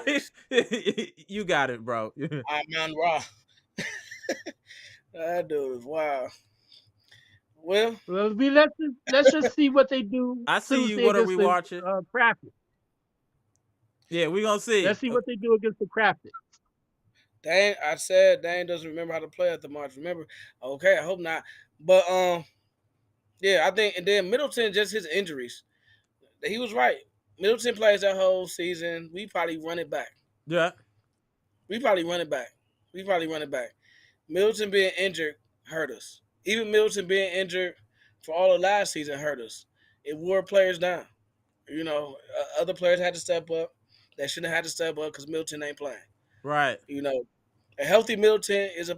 it. You got it, bro. I'm raw. That dude is wild. Well, let's just see what they do. I see you. What are we watching? Crafted. Yeah, we gonna see. Let's see what they do against the Crafted. I said Dane doesn't remember how to play at the March. Remember? Okay, I hope not. But yeah, I think, and then Middleton, just his injuries. He was right. Middleton plays that whole season. We probably run it back. Yeah. We probably run it back. Middleton being injured hurt us. Even Middleton being injured for all of last season hurt us. It wore players down. Other players had to step up. They shouldn't have had to step up because Middleton ain't playing. Right. A healthy Middleton is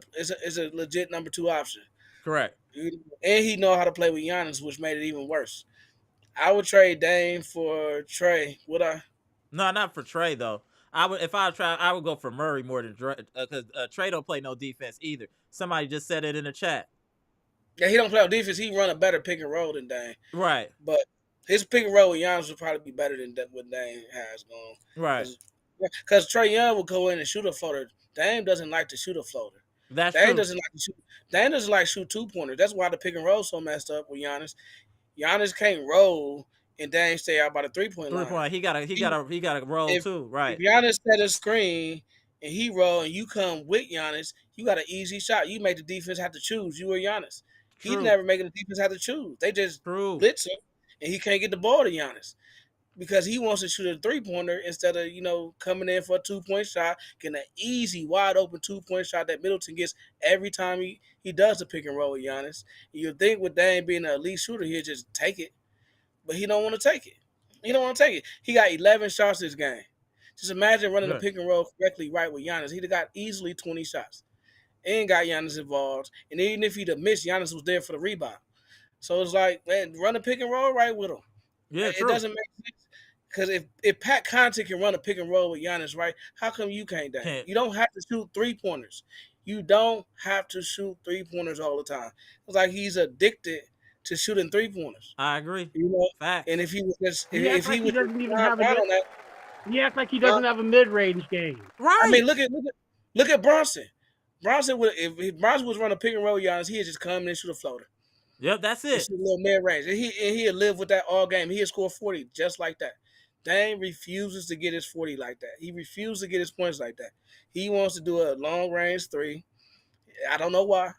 a legit number 2 option. Correct. And he know how to play with Giannis, which made it even worse. I would trade Dame for Trey. Would I? No, not for Trey though. I would go for Murray more than Dre, because Trey don't play no defense either. Somebody just said it in the chat. Yeah, he don't play on defense. He run a better pick and roll than Dame. Right. But his pick and roll with Giannis would probably be better than what Dame has going. Right. Because Trey Young will go in and shoot a floater. Dame doesn't like to shoot a floater. That's Dame true. doesn't like to shoot. Dame doesn't like to shoot 2-pointers. That's why the pick and roll so messed up with Giannis. Giannis can't roll and Dame stay out by the 3-point line. 3-point. He gotta roll too. Right. If Giannis set a screen and he roll and you come with Giannis, you got an easy shot. You make the defense have to choose. You or Giannis. He's never making the defense have to choose. They just blitz him and he can't get the ball to Giannis because he wants to shoot a 3-pointer instead of coming in for a 2-point shot, getting an easy wide open 2-point shot that Middleton gets every time he does the pick and roll with Giannis. You think with Dame being an elite shooter, he'll just take it, but he don't want to take it. He got 11 shots this game. Just imagine running the pick and roll correctly right with Giannis. He'd have got easily 20 shots and got Giannis involved. And even if he'd have missed, Giannis was there for the rebound. So it's like, man, run a pick and roll right with him. Yeah, it doesn't make sense. Because if Pat Connaughton can run a pick and roll with Giannis, right, how come you can't? You don't have to shoot 3-pointers. You don't have to shoot 3-pointers all the time. It's like he's addicted to shooting 3-pointers. I agree. Fact. And if he was just he acts like he doesn't have a mid-range game. Right. I mean, look at Bronson. Bronson would if Bronson was running a pick and roll Giannis, he'd just come in and shoot a floater. Yep, that's It's it. a little mid range, and he'd live with that all game. He'd score 40 just like that. Dame refuses to get his 40 like that. He refuses to get his points like that. He wants to do a long range three. I don't know why.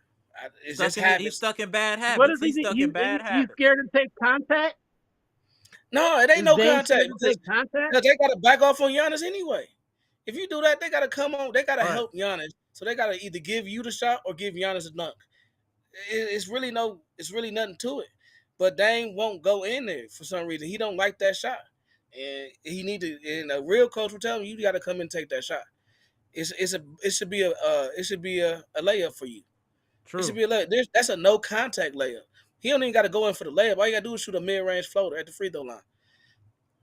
It's just He's habits. stuck in bad What habits. does he He's think? stuck in bad He's habits. scared to take contact. No, it ain't Is no Dame contact scared to take contact? because they got to back off on Giannis anyway. If you do that, they got to come on. They got to Right. help Giannis. So they got to either give you the shot or give Giannis a dunk. It's really nothing to it. But Dame won't go in there for some reason. He don't like that shot, and he need to. And a real coach will tell him, you got to come in and take that shot. It should be a layup for you. True. It should be a layup. That's a no contact layup. He don't even got to go in for the layup. All you got to do is shoot a mid range floater at the free throw line.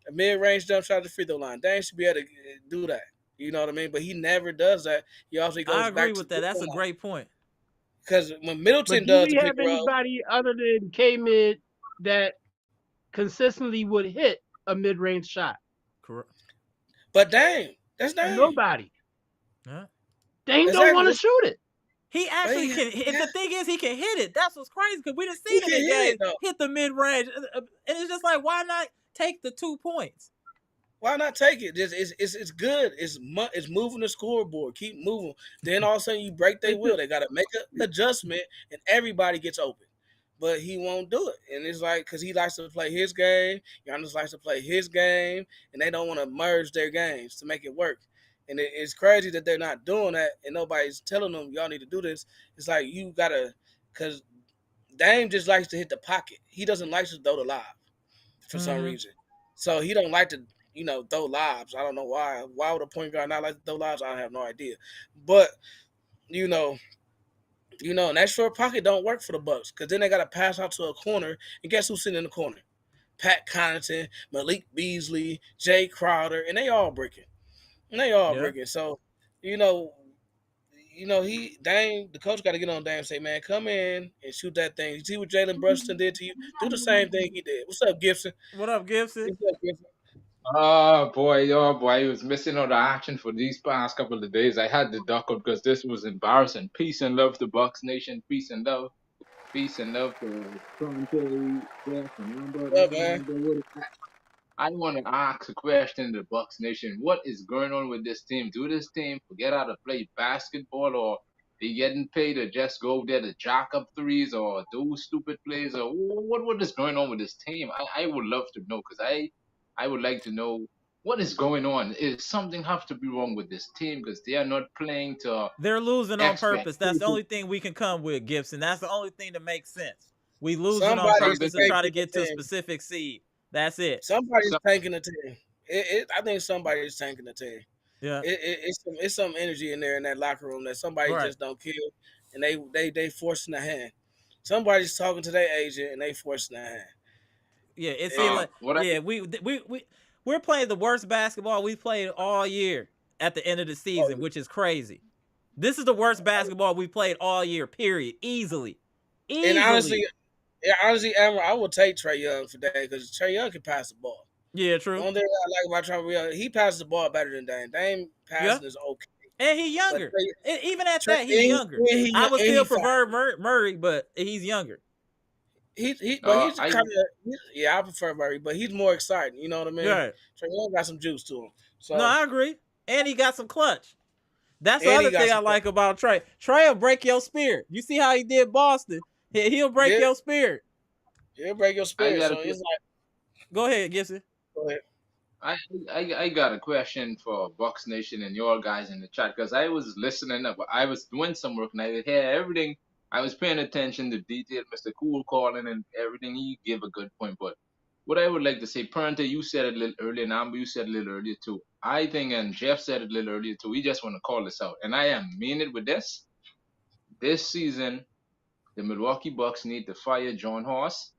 A mid range jump shot at the free throw line. Dame should be able to do that. You know what I mean? But he never does that. He also goes I agree back with to that. That's a great point. because when But Middleton do does we the pick have and roll, anybody other than K Mid that consistently would hit a mid range shot? Correct. but Dame, that's Dame. Nobody. Yeah. Dame don't Exactly. want to shoot it. He actually But can. The thing is, he can hit it. That's what's crazy because we done He seen him can in hit it, games though. hit the mid range, and it's just like, why not take the 2 points? Why not take it? It's good. It's moving the scoreboard. Keep moving. Then all of a sudden you break their will. They got to make an adjustment, and everybody gets open. But he won't do it, and it's like because he likes to play his game. Giannis likes to play his game, and they don't want to merge their games to make it work. And it's crazy that they're not doing that, and nobody's telling them y'all need to do this. It's like you gotta, because Dame just likes to hit the pocket. He doesn't like to throw the lob for some reason. So he don't like to, throw lobs. I don't know why. Why would a point guard not like to throw lobs? I have no idea. But and that short pocket don't work for the Bucks because then they got to pass out to a corner, and guess who's sitting in the corner? Pat Connaughton, Malik Beasley, Jay Crowder, and they all breaking. Breaking. So, Dame, the coach got to get on Dame and say, man, come in and shoot that thing. You see what Jalen Brunson did to you? Do the same thing he did. What's up, Gibson? What up, Gibson? What's up, Gibson? Oh boy, I was missing all the action for these past couple of days. I had to duck up because this was embarrassing. Peace and love to Bucks Nation. Peace and love. Peace and love to Conte, Jeff, and Amber. What up, man? I want to ask a question to the Bucks Nation. What is going on with this team? Do this team forget how to play basketball, or they getting paid to just go there to jack up threes or do stupid plays, or what is going on with this team? I would love to know because I would like to know what is going on. Is something have to be wrong with this team because they are not playing to? They're losing on purpose. That's the only thing we can come with, Gibson. That's the only thing that makes sense. We losing on purpose to try to get to a specific seed. That's it. Somebody's tanking the team. I think somebody's tanking the team. Yeah. It's some energy in there in that locker room that somebody just don't kill, and they forcing the hand. Somebody's talking to their agent and they forcing the hand. Yeah, we're playing the worst basketball we played all year at the end of the season, which is crazy. This is the worst basketball we played all year, period. Easily. And honestly, Amara, I will take Trae Young for that because Trae Young can pass the ball. Yeah, true. The only thing I like about Trae Young, he passes the ball better than Dame. Dame passing is okay. And he's younger. Even at that, he's younger. I would still prefer Murray, but he's younger. I prefer Murray, but he's more exciting. You know what I mean? Right. Trae Young got some juice to him. So no, I agree. And he got some clutch. That's the other thing I like about Trae. Trae will break your spirit. You see how he did Boston? He'll break your spirit. He'll break your spirit. So it's like, go ahead, Gibson. Go ahead. I got a question for Bucks Nation and your guys in the chat because I was listening. I was doing some work and I could hear everything. I was paying attention to detail, Mr. Cool calling and everything. He gave a good point. But what I would like to say, Parenta, you said it a little earlier, and Amber, you said it a little earlier too. I think, and Jeff said it a little earlier too, we just want to call this out. And I am mean it with this. This season, the Milwaukee Bucks need to fire John Horst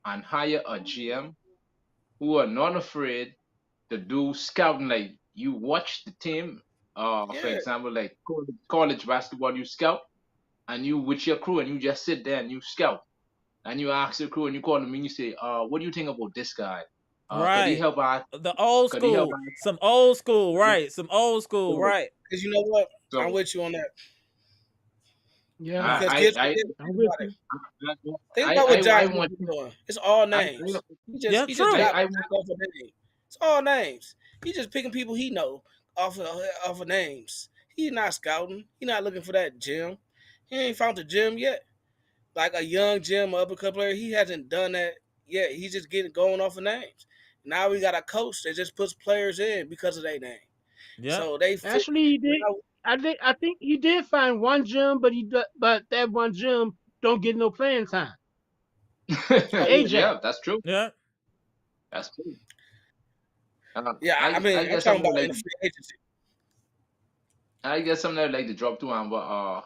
and hire a GM who are not afraid to do scouting. Like you watch the team, for example, like college basketball, you scout, and you with your crew, and you just sit there and you scout, and you ask your crew, and you call them, and you say, what do you think about this guy? Right. Could he help out? The old school, some old school, right? Some old school, right? Because you know what, I'm with you on that. Yeah, Because I Gibson, I I'm with you. think about what I Josh want is doing. It's all I names. Yeah, He just true. got I back off of names. It's all names. He just picking people he know off of names. He's not scouting. He not looking for that gym. He ain't found the gym yet. Like a young gym uppercut player, he hasn't done that yet. He's just getting going off of names. Now we got a coach that just puts players in because of their name. Yep. So they fit. Actually, he did. Now, I think he did find one gym, but that one gym don't get no playing time. oh yeah, AJ. yeah, that's true. Yeah. That's true. yeah. I I'm guess talking something about in like the free agency. I guess something I'd like to drop to him, but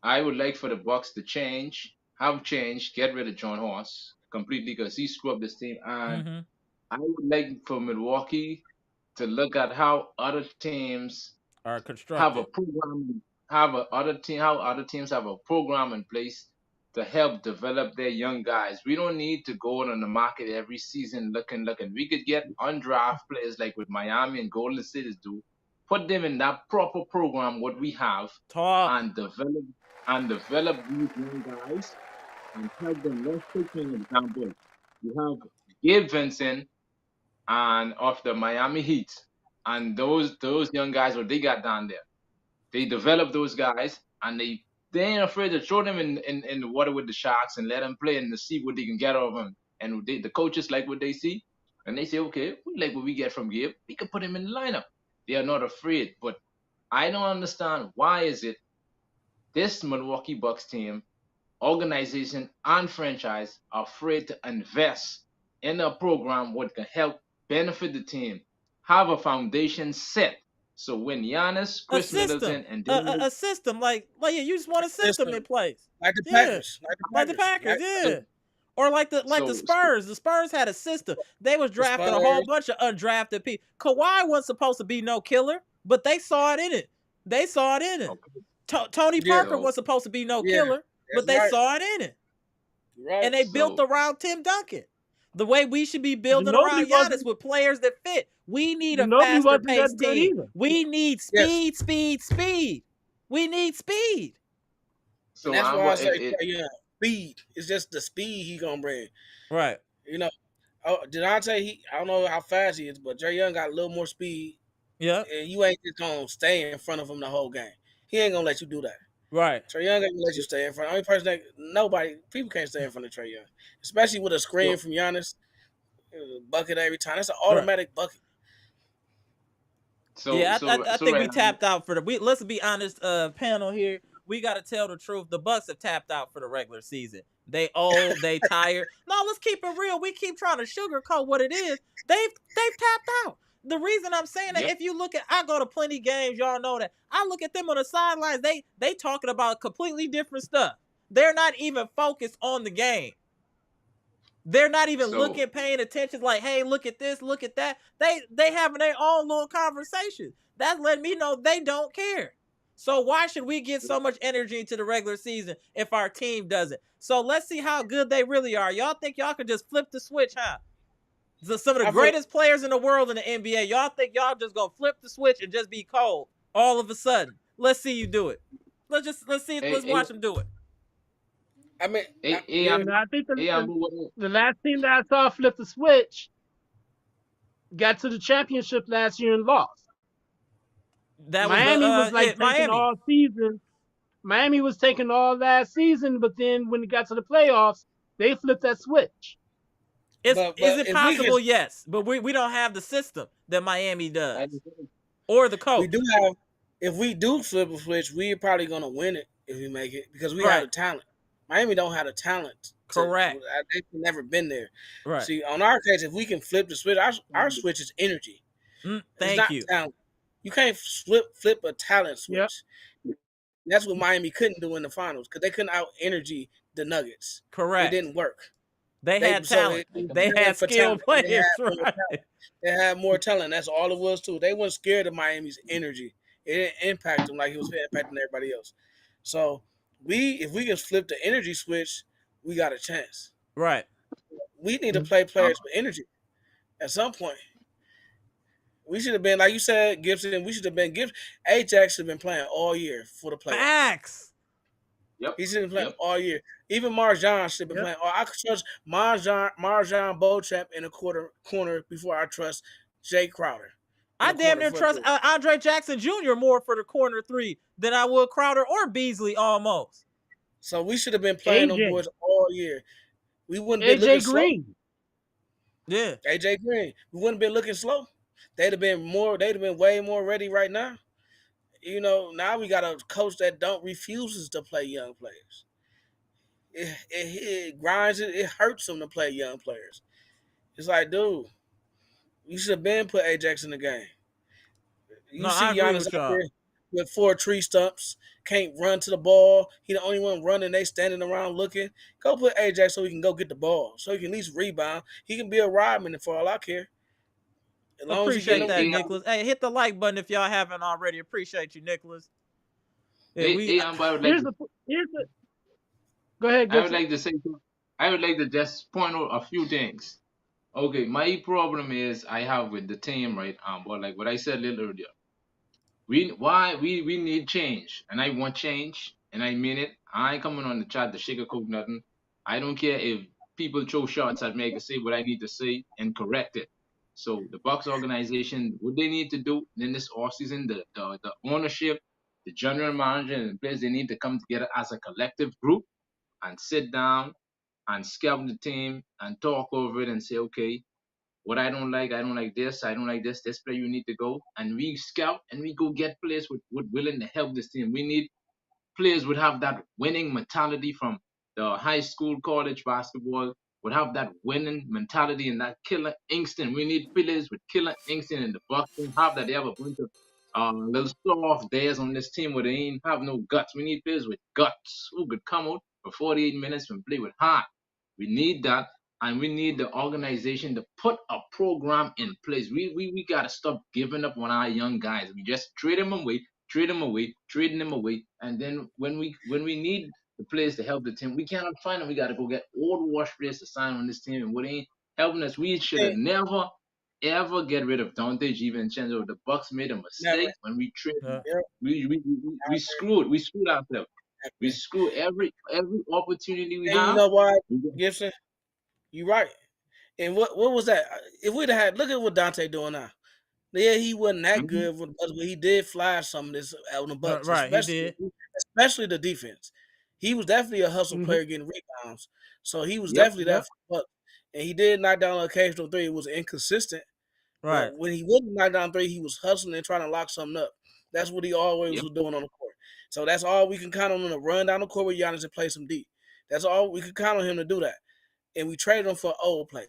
I would like for the Bucks to have change, get rid of John Horst completely because he screwed up this team, and Mm-hmm. I would like for Milwaukee to look at how other teams Are have a constructed. program, how other teams have a program in place to help develop their young guys. We don't need to go out on the market every season looking. We could get undrafted players like with Miami and Golden State do, put them in that proper program what we have, Talk. and develop these young guys and help them. Let's take an example. You have Gabe Vincent and of the Miami Heat, and those young guys what they got down there. They develop those guys, and they ain't afraid to throw them in the water with the sharks and let them play and to see what they can get out of them. And the coaches like what they see, and they say, okay, we like what we get from Gabe. We can put him in the lineup. They are not afraid. But I don't understand why is it this Milwaukee Bucks team, organization, and franchise are afraid to invest in a program what can help benefit the team, have a foundation set. So when Giannis, A Chris system. Middleton, and A David, system. Like yeah, you just want a system in System place. like the Yeah. Packers, Like the Packers, so yeah. Or like the so Spurs. The Spurs had a system. They was the drafting a whole Spurs. bunch of undrafted people. Kawhi wasn't supposed to be no killer, but they saw it in it. They saw it in it. okay, Tony Yeah, Parker so was supposed to be no yeah, killer, that's but they right. saw it in it. You're right. And they built so around Tim Duncan. The way we should be building Ginobili around Giannis wasn't with players that fit. We need a Ginobili faster wasn't that paced good team. either. We need Yes, speed. We need speed. and so that's I'm why I what say, yeah, speed. It's just the speed he gonna bring. Right. You know, Deontay, I don't know how fast he is, but Jay Young got a little more speed, Yep. and you ain't just gonna stay in front of him the whole game. He ain't gonna let you do that. Right. Trey Young ain't gonna let you stay in front. Only person that people can't stay in front of Trey Young, especially with a screen so from Giannis, bucket every time. That's an Right. automatic bucket. Yeah, I so think we right now, tapped out for the. Let's be honest, panel here. We got to tell the truth. The Bucks have tapped out for the regular season. They old, they tired. No, let's keep it real. We keep trying to sugarcoat what it is. They've tapped out. The reason I'm saying that, yep. if you look at, I go to plenty games. Y'all know that. I look at them on the sidelines. They talking about completely different stuff. They're not even focused on the game. They're not even So looking, paying attention. Like, hey, look at this, look at that. They having their own little conversation. That's letting me know they don't care. So why should we get so much energy into the regular season if our team doesn't? So let's see how good they really are. Y'all think y'all can just flip the switch, huh? Some of the I feel greatest players in the world in the NBA. Y'all think y'all just gonna flip the switch and just be cold all of a sudden? Let's see you do it. Let's hey, watch them do it. I mean, hey, yeah, And I think Ambu, the last team that I saw flip the switch got to the championship last year and lost. That was the Miami was like taking Miami. all season. Miami was taking all last season, but then when it got to the playoffs, they flipped that switch. Is but it if we can, possible? Yes, but we don't have the system that Miami does, I- or the we coach. do have. If we do flip a switch, we're probably gonna win it if we make it because we have the Right. talent. Miami don't have the talent. Correct. They've never been there. Right. See, on our case, if we can flip the switch, our switch is energy. It's Thank not you. talent. You can't flip a talent Yep. switch. That's what Miami couldn't do in the finals because they couldn't out energy the Nuggets. It Correct. didn't work. They had talent. It was They talent had for skilled talent. players. More Right. talent. They had more talent. That's all it was too. They weren't scared of Miami's energy. It didn't impact them like it was impacting everybody else. So if we can flip the energy switch, we got a chance. Right. We need to play players with energy at some point. We should have been, like you said, Gibson. We should have been Gibson. Ajax should have been playing all year for the playoffs. Facts. Yep. He should have been playing Yep. all year. Even Marjan should have been Yep. playing. Or I could trust Marjan Beauchamp in the corner before I trust Jay Crowder in I the damn corner near for trust three. Andre Jackson Jr. more for the corner three than I would Crowder or Beasley almost. So we should have been playing them AJ, boys all year. We wouldn't be looking AJ slow. Green. Yeah. AJ Green, we wouldn't be looking slow. They'd have been more. They'd have been way more ready right now. Now we got a coach that don't refuses to play young players. It grinds it. It hurts them to play young players. It's like, dude, you should have been put Ajax in the game. No, You I see agree Giannis with out y'all. there with 4 tree stumps, can't run to the ball. He the only one running. They standing around looking. Go put Ajax so he can go get the ball, so he can at least rebound. He can be a Rodman for all I care, as long as he getting Appreciate them that, Hey, rebounds. Nicholas. Hey, hit the like button if y'all haven't already. Appreciate you, Nicholas. Yeah, I would like Here's to, the here's the. Go ahead, I would Gibson. like to say, I would like to just point out a few things. Okay, my problem is I have with the team, right? But like what I said a little earlier, we need change, and I want change, and I mean it. I ain't coming on the chat to sugarcoat nothing. I don't care if people throw shots at me. I can say what I need to say and correct it. So the Bucks organization, what they need to do in this offseason, the ownership, the general manager, and the players, they need to come together as a collective group and sit down and scout the team and talk over it and say, okay, what I don't like this, I don't like this, this player you need to go. And we scout and we go get players with willing to help this team. We need players would have that winning mentality from the high school, college basketball, would have that winning mentality and that killer instinct. We need players with killer instinct in the Bucks don't have that. They have a bunch of little soft days on this team where they ain't have no guts. We need players with guts who could come out for 48 minutes and play with heart. We need that. And we need the organization to put a program in place. We gotta stop giving up on our young guys. We just trading them away, and then when we need the players to help the team, we cannot find them. We got to go get old wash players to sign on this team, and what ain't helping us. We should have Hey, never ever get rid of Dante DiVincenzo. The Bucks made a never. mistake when we traded him. yeah. Yep. We screwed ourselves. We Exactly. screw every opportunity we And you have. know why, We get- Gibson? You right. And what was that? If we'd have had, look at what Dante doing now. Yeah, he wasn't that Mhm. good with us, but he did flash some of this out on the Bucks, Right, he did. especially the defense. He was definitely a hustle Hmm. player getting rebounds, so he was Yep. definitely that Yep. for the Bucks. And he did knock down an occasional three. It was inconsistent, Right. but when he wouldn't knock down three, he was hustling and trying to lock something up. That's what he always Yep. was doing on the court. So that's all we can count on him to run down the court with Giannis and play some deep. That's all we could count on him to do that. And we traded him for an old player.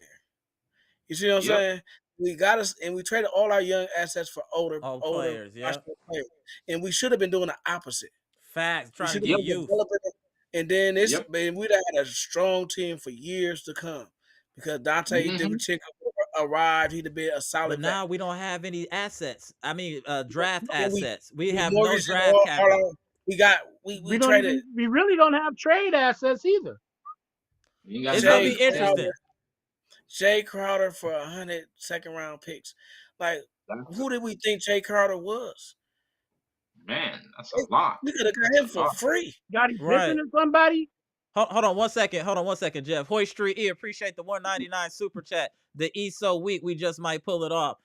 You see what I'm Yep. saying? We got us, and we traded all our young assets for All older, players, yeah. watchable players. And we should have been doing the opposite. Facts. We Trying to should have get Yep. been youth. developing it, and then Yep. we'd have had a strong team for years to come because Dante Hmm. DiVincenzo arrived. He'd have been a But solid vet. now we don't have any assets. I mean, draft And assets. We we have no mortgaged it draft capital. all we got. We traded We really don't have trade assets either. You ain't got It's gonna Jay be nothing. interesting. Crowder for 100 second-round picks. Like, That's who did we think Jay Crowder was? man. That's a lot. We could have got That's him a for lot. free. Scotty Right. Pippen or somebody. Hold on 1 second. Hold on 1 second, Jeff. Hoy Street E, appreciate the 199 super chat. The ESO week, we just might pull it off.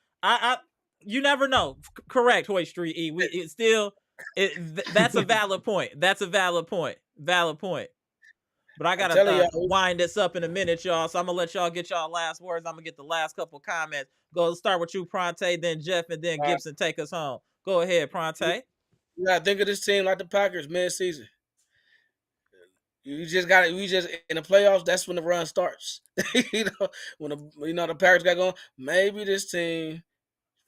You never know. Correct, Hoy Street E. It's still that's a valid point. That's a valid point. Valid point. But I I'm gotta telling y'all, wind this up in a minute, y'all. So I'm gonna let y'all get y'all last words. I'm gonna get the last couple comments. Go start with you, Pronte, then Jeff, and then Gibson take us home. Go ahead, Pronte. you gotta think of this team like the Packers mid-season. You just got it. We just in the playoffs. That's when the run starts. When the Packers got going. Maybe this team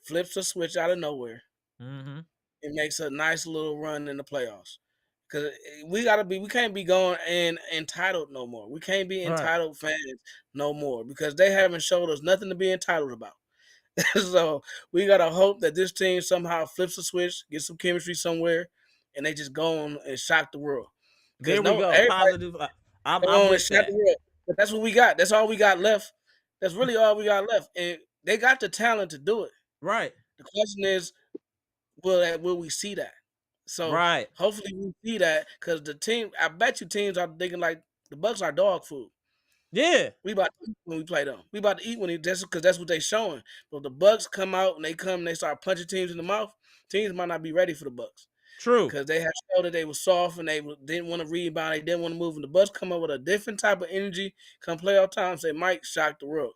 flips a switch out of nowhere Mm-hmm. and makes a nice little run in the playoffs. Because we can't be going and entitled no more. We can't be Right. entitled fans no more because they haven't showed us nothing to be entitled about. So we gotta hope that this team somehow flips a switch, gets some chemistry somewhere, and they just go on and shock the world. Because There we go. everybody Positive. go I'm on and with shock that. the world. But that's what we got. That's all we got left. That's really all we got left. And they got the talent to do it. Right. The question is, will we see that? So Right. hopefully we see that because the team, I bet you teams are thinking like the Bucks are dog food. Yeah. We about to eat when we play them. We about to eat when just because that's what they showing. But the Bucks come out and they start punching teams in the mouth. Teams might not be ready for the Bucks True. because they have showed that they were soft and didn't want to rebound. They didn't want to move. And the Bucks come up with a different type of energy. Come playoff times, they might shock the world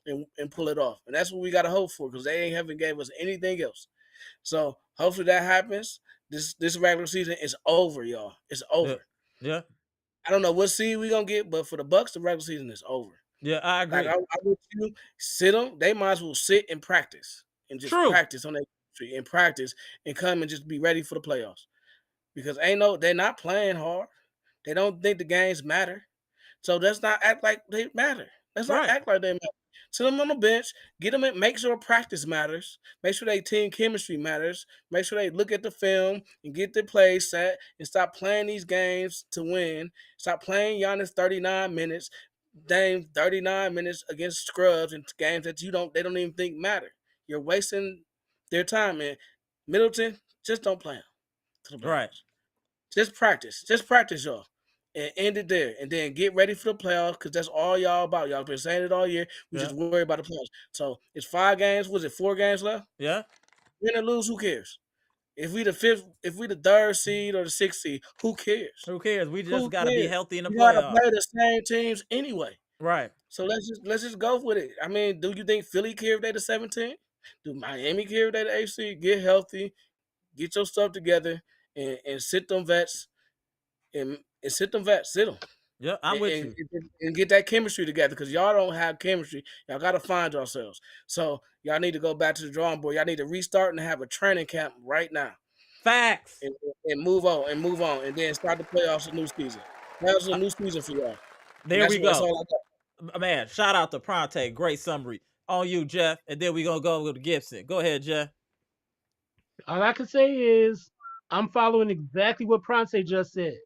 and pull it off. And that's what we got to hope for because they haven't gave us anything else. So hopefully that happens. This regular season is over, y'all. It's Yeah. over. Yeah. I don't know what seed we gonna get, but for the Bucks, the regular season is over. Yeah. I Like agree. I with you, sit them. They might as well sit and practice True. practice on their street and practice and come and just be ready for the playoffs. Because they're not playing hard. They don't think the games matter. So let's not act like they matter. Let's not Right. act like they matter. Sit them on the bench, get them in, make sure practice matters, make sure they team chemistry matters, make sure they look at the film and get their plays set and stop playing these games to win. Stop playing Giannis 39 minutes, Dame 39 minutes against scrubs in games that they don't even think matter. You're wasting their time, man. Middleton, just don't play them to the Right. playoffs. Just practice, y'all, and end it there, and then get ready for the playoffs because that's all y'all about. Y'all been saying it all year. We Yeah. just worry about the playoffs. So it's 5 games. Was it 4 games left? Yeah. Win or lose, who cares? If we the 3rd seed or the 6th seed, who cares? Who cares? We just Who got to be cares? healthy in the You gotta playoffs. play the same teams anyway. Right. So let's just go with it. I mean, do you think Philly care if they the 17? Do Miami care if they the 8th seed? Get healthy, get your stuff together, and sit them vets and sit them vets, sit them. Yeah. I'm with you. And get that chemistry together because y'all don't have chemistry. Y'all got to find yourselves. So y'all need to go back to the drawing board. Y'all need to restart and have a training camp right now Facts. and move on and then start the playoffs a new season. That was a new season for y'all. There we That's go. all I got. Man, shout out to Pronte. Great summary. On you, Jeff. And then we going to go with Gibson. Go ahead, Jeff. All I can say is I'm following exactly what Pronce just said.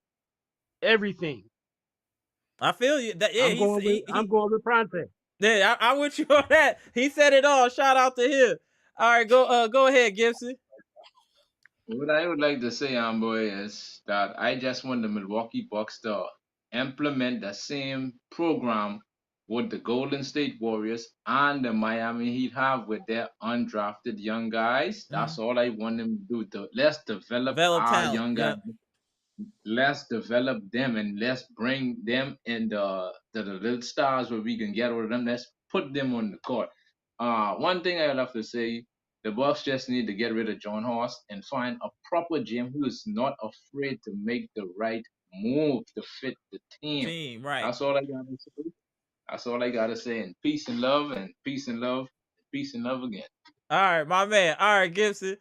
Everything. I feel you. Yeah, I'm going with Pronte. Yeah, I with you on that. He said it all. Shout out to him. All right, go ahead, Gibson. What I would like to say, boy, is that I just want the Milwaukee Bucks to implement the same program what the Golden State Warriors and the Miami Heat have with their undrafted young guys. That's all I want them to do. Let's develop our talent. young guys. Let's develop them and let's bring them in the little stars where we can get over them. Let's put them on the court. One thing I would have to say, the Bucks just need to get rid of John Horst and find a proper GM who is not afraid to make the right move to fit the team. Right. That's all I gotta say. That's all I gotta say. And peace and love and peace and love. Peace and love again. All right, my man. All right, Gibson.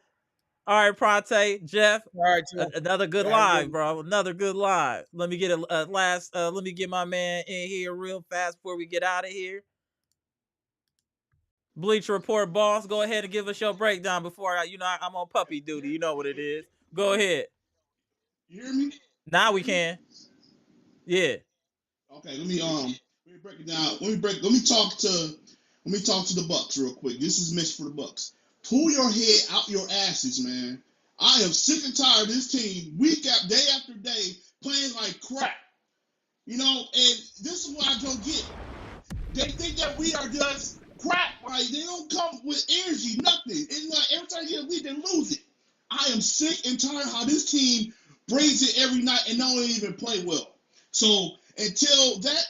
All right, Pronte, Jeff. All right, another good live, bro. Another good live. Let me get a last. Let me get my man in here real fast before we get out of here. Bleacher Report boss, go ahead and give us your breakdown before I'm on puppy duty. You know what it is. Go ahead. You hear me? Now we can. Yeah. Okay, let me break it down. Let me talk to the Bucks real quick. This is Mitch for the Bucks. Pull your head out your asses, man. I am sick and tired of this team day after day playing like crap. You know, and this is what I don't get. They think that we are just crap. Like they don't come with energy, nothing. It's like every time you get a lead, they lose it. I am sick and tired how this team brings it every night and don't even play well. So until that,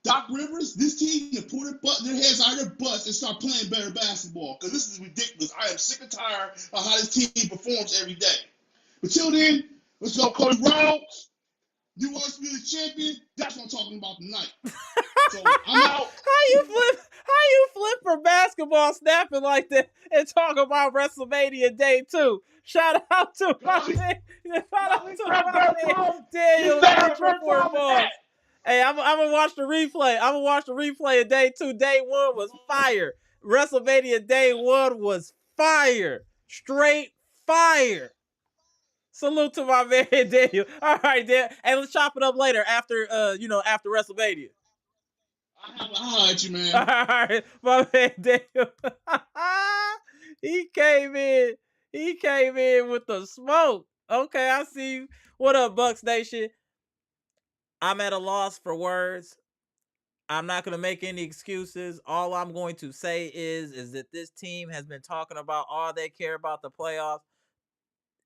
Doc Rivers, this team can put their heads out of their butts and start playing better basketball because this is ridiculous. I am sick and tired of how this team performs every day. Until then, let's go Cody Rhodes. New Undisputed Champion. That's what I'm talking about tonight. So I'm out. How you flip for basketball snapping like that and talk about WrestleMania Day 2? Shout out to my man. Daniel Bleacher Report boss. Hey, I'm gonna watch the replay. I'm gonna watch the replay of Day 2. Day 1 was fire. WrestleMania Day 1 was fire. Straight fire. Salute to my man Daniel. All right, Dan. Hey, let's chop it up later after after WrestleMania. I'll holler at you, man. All right, my man Daniel. He came in with the smoke. Okay, I see you. What up, Bucks Nation? I'm at a loss for words. I'm not going to make any excuses. All I'm going to say is that this team has been talking about all they care about the playoffs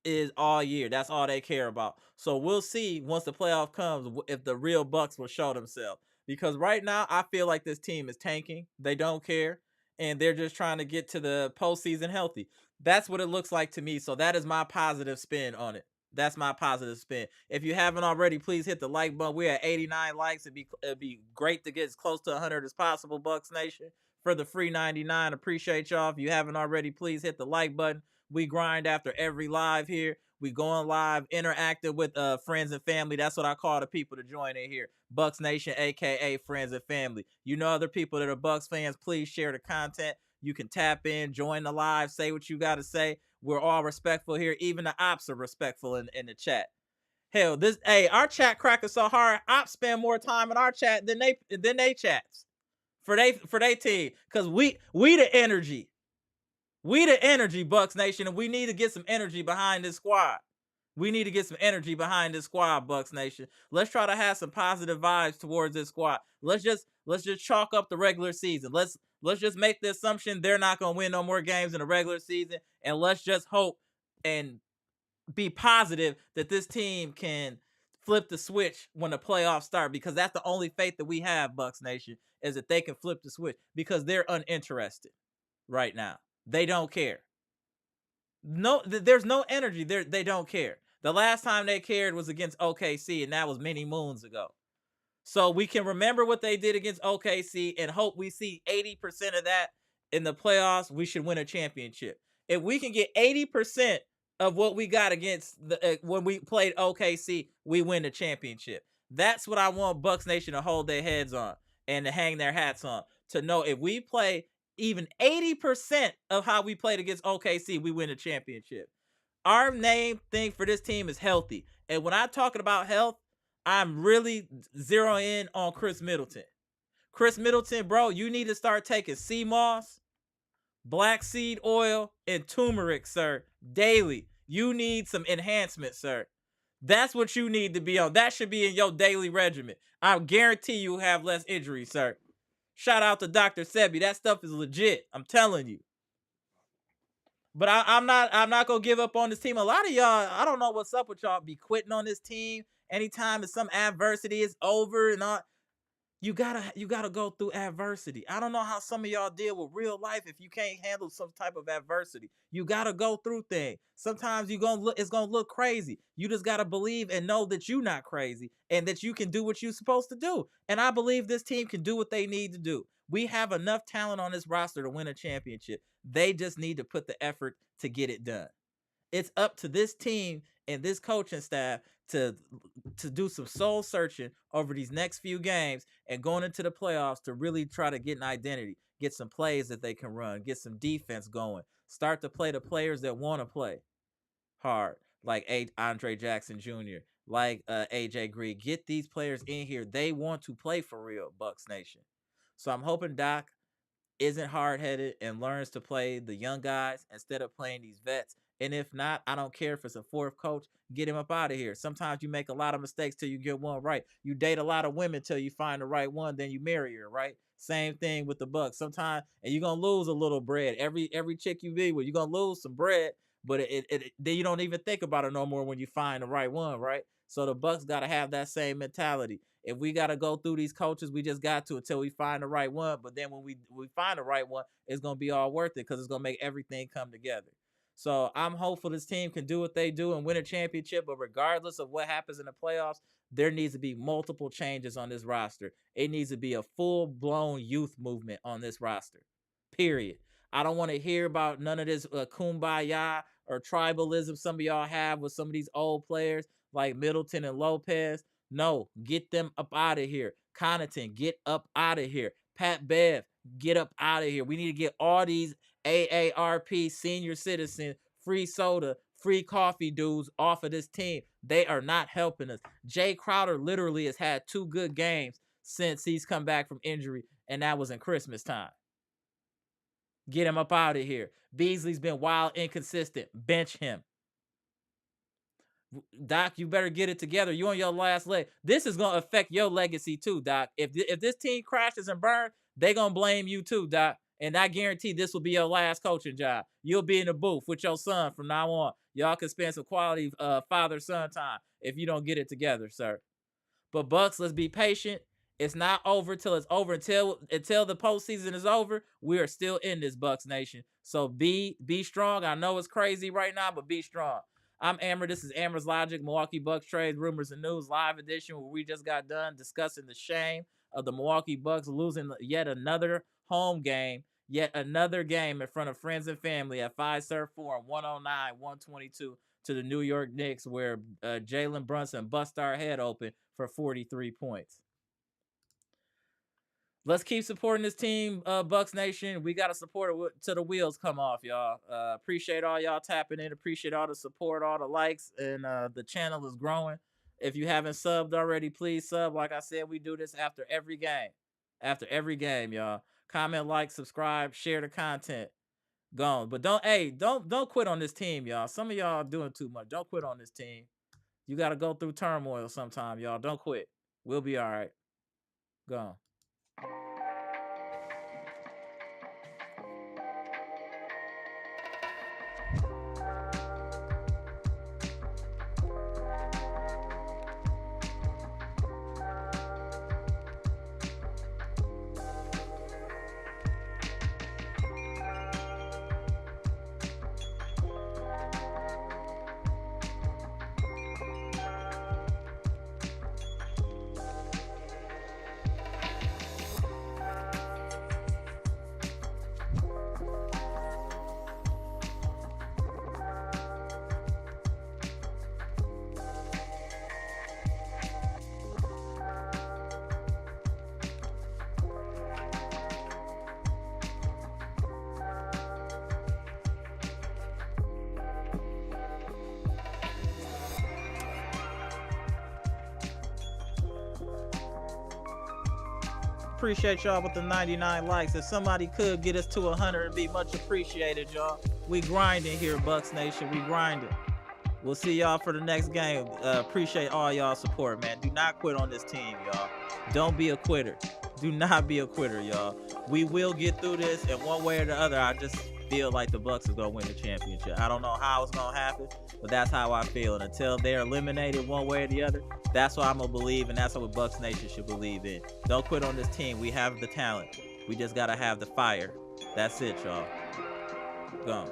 is all year. That's all they care about. So we'll see once the playoff comes if the real Bucks will show themselves. Because right now I feel like this team is tanking. They don't care, and they're just trying to get to the postseason healthy. That's what it looks like to me. So that is my positive spin on it. That's my positive spin. If you haven't already, please hit the like button. We're at 89 likes. It'd be great to get as close to 100 as possible, Bucks Nation. For the free 99, appreciate y'all. If you haven't already, please hit the like button. We grind after every live here. We going live, interactive with friends and family. That's what I call the people to join in here. Bucks Nation, aka friends and family. You know other people that are Bucks fans, please share the content. You can tap in, join the live, say what you got to say. We're all respectful here. Even the ops are respectful in the chat. Hell, our chat cracking so hard. Ops spend more time in our chat than they chats for they team. Cause we the energy. We the energy, Bucks Nation, and we need to get some energy behind this squad. We need to get some energy behind this squad, Bucks Nation. Let's try to have some positive vibes towards this squad. Let's just chalk up the regular season. Let's just make the assumption they're not gonna win no more games in the regular season, and let's just hope and be positive that this team can flip the switch when the playoffs start, because that's the only faith that we have, Bucks Nation, is that they can flip the switch, because they're uninterested right now. They don't care. No, there's no energy. They don't care. The last time they cared was against OKC, and that was many moons ago. So we can remember what they did against OKC and hope we see 80% of that in the playoffs. We should win a championship. If we can get 80% of what we got against when we played OKC, we win the championship. That's what I want Bucks Nation to hold their heads on and to hang their hats on. To know if we play even 80% of how we played against OKC, we win the championship. Our main thing for this team is healthy. And when I'm talking about health, I'm really zeroing in on Chris Middleton. Chris Middleton, bro, you need to start taking sea moss, black seed oil, and turmeric, sir, daily. You need some enhancement, sir. That's what you need to be on. That should be in your daily regimen. I guarantee you have less injuries, sir. Shout out to Dr. Sebi. That stuff is legit. I'm telling you. But I'm not gonna give up on this team. A lot of y'all, I don't know what's up with y'all, be quitting on this team anytime it's some adversity is over and all. You gotta go through adversity. I don't know how some of y'all deal with real life if you can't handle some type of adversity. You gotta go through things. Sometimes it's gonna look crazy. You just gotta believe and know that you're not crazy and that you can do what you're supposed to do. And I believe this team can do what they need to do. We have enough talent on this roster to win a championship. They just need to put the effort to get it done. It's up to this team and this coaching staff to do some soul searching over these next few games and going into the playoffs to really try to get an identity, get some plays that they can run, get some defense going, start to play the players that want to play hard, like Andre Jackson Jr., like AJ Green. Get these players in here. They want to play for real, Bucks Nation. So I'm hoping Doc isn't hard-headed and learns to play the young guys instead of playing these vets. And if not, I don't care if it's a fourth coach. Get him up out of here. Sometimes you make a lot of mistakes till you get one right. You date a lot of women till you find the right one, then you marry her, right? Same thing with the Bucks. Sometimes, and you're gonna lose a little bread. Every chick you be with, you're gonna lose some bread, but then you don't even think about it no more when you find the right one, right? So the Bucks gotta have that same mentality. If we got to go through these coaches, we just got to until we find the right one. But then when we find the right one, it's going to be all worth it because it's going to make everything come together. So I'm hopeful this team can do what they do and win a championship. But regardless of what happens in the playoffs, there needs to be multiple changes on this roster. It needs to be a full-blown youth movement on this roster, period. I don't want to hear about none of this kumbaya or tribalism some of y'all have with some of these old players like Middleton and Lopez. No, get them up out of here. Connaughton, get up out of here. Pat Bev, get up out of here. We need to get all these AARP senior citizen free soda, free coffee dudes off of this team. They are not helping us. Jay Crowder literally has had 2 good games since he's come back from injury, and that was in Christmas time. Get him up out of here. Beasley's been wild, inconsistent. Bench him. Doc, you better get it together. You on your last leg. This is gonna affect your legacy too, Doc. If this team crashes and burns, they gonna blame you too, Doc. And I guarantee this will be your last coaching job. You'll be in the booth with your son from now on. Y'all can spend some quality father-son time if you don't get it together, sir. But Bucks, let's be patient. It's not over till it's over. Until the postseason is over, we are still in this Bucks Nation. So be strong. I know it's crazy right now, but be strong. I'm Amara. This is Amara's Logic, Milwaukee Bucks trade rumors and news live edition, where we just got done discussing the shame of the Milwaukee Bucks losing yet another home game, yet another game in front of friends and family at Fiserv Forum, 109-122 to the New York Knicks, where Jalen Brunson bust our head open for 43 points. Let's keep supporting this team, Bucks Nation. We got to support it till the wheels come off, y'all. Appreciate all y'all tapping in. Appreciate all the support, all the likes, and the channel is growing. If you haven't subbed already, please sub. Like I said, we do this after every game. After every game, y'all. Comment, like, subscribe, share the content. Gone. But don't quit on this team, y'all. Some of y'all are doing too much. Don't quit on this team. You got to go through turmoil sometime, y'all. Don't quit. We'll be all right. Gone. Appreciate y'all with the 99 likes. If somebody could get us to 100, it'd be much appreciated, y'all. We grinding here, Bucks Nation. We grinding. We'll see y'all for the next game. Appreciate all y'all support, man. Do not quit on this team, y'all. Don't be a quitter. Do not be a quitter, y'all. We will get through this in one way or the other. I just feel like the Bucks is gonna win the championship. I don't know how it's gonna happen, but that's how I feel. And until they're eliminated one way or the other, that's what I'm gonna believe, and that's what Bucks Nation should believe in. Don't quit on this team. We have the talent. We just gotta have the fire. That's it, y'all. Gone.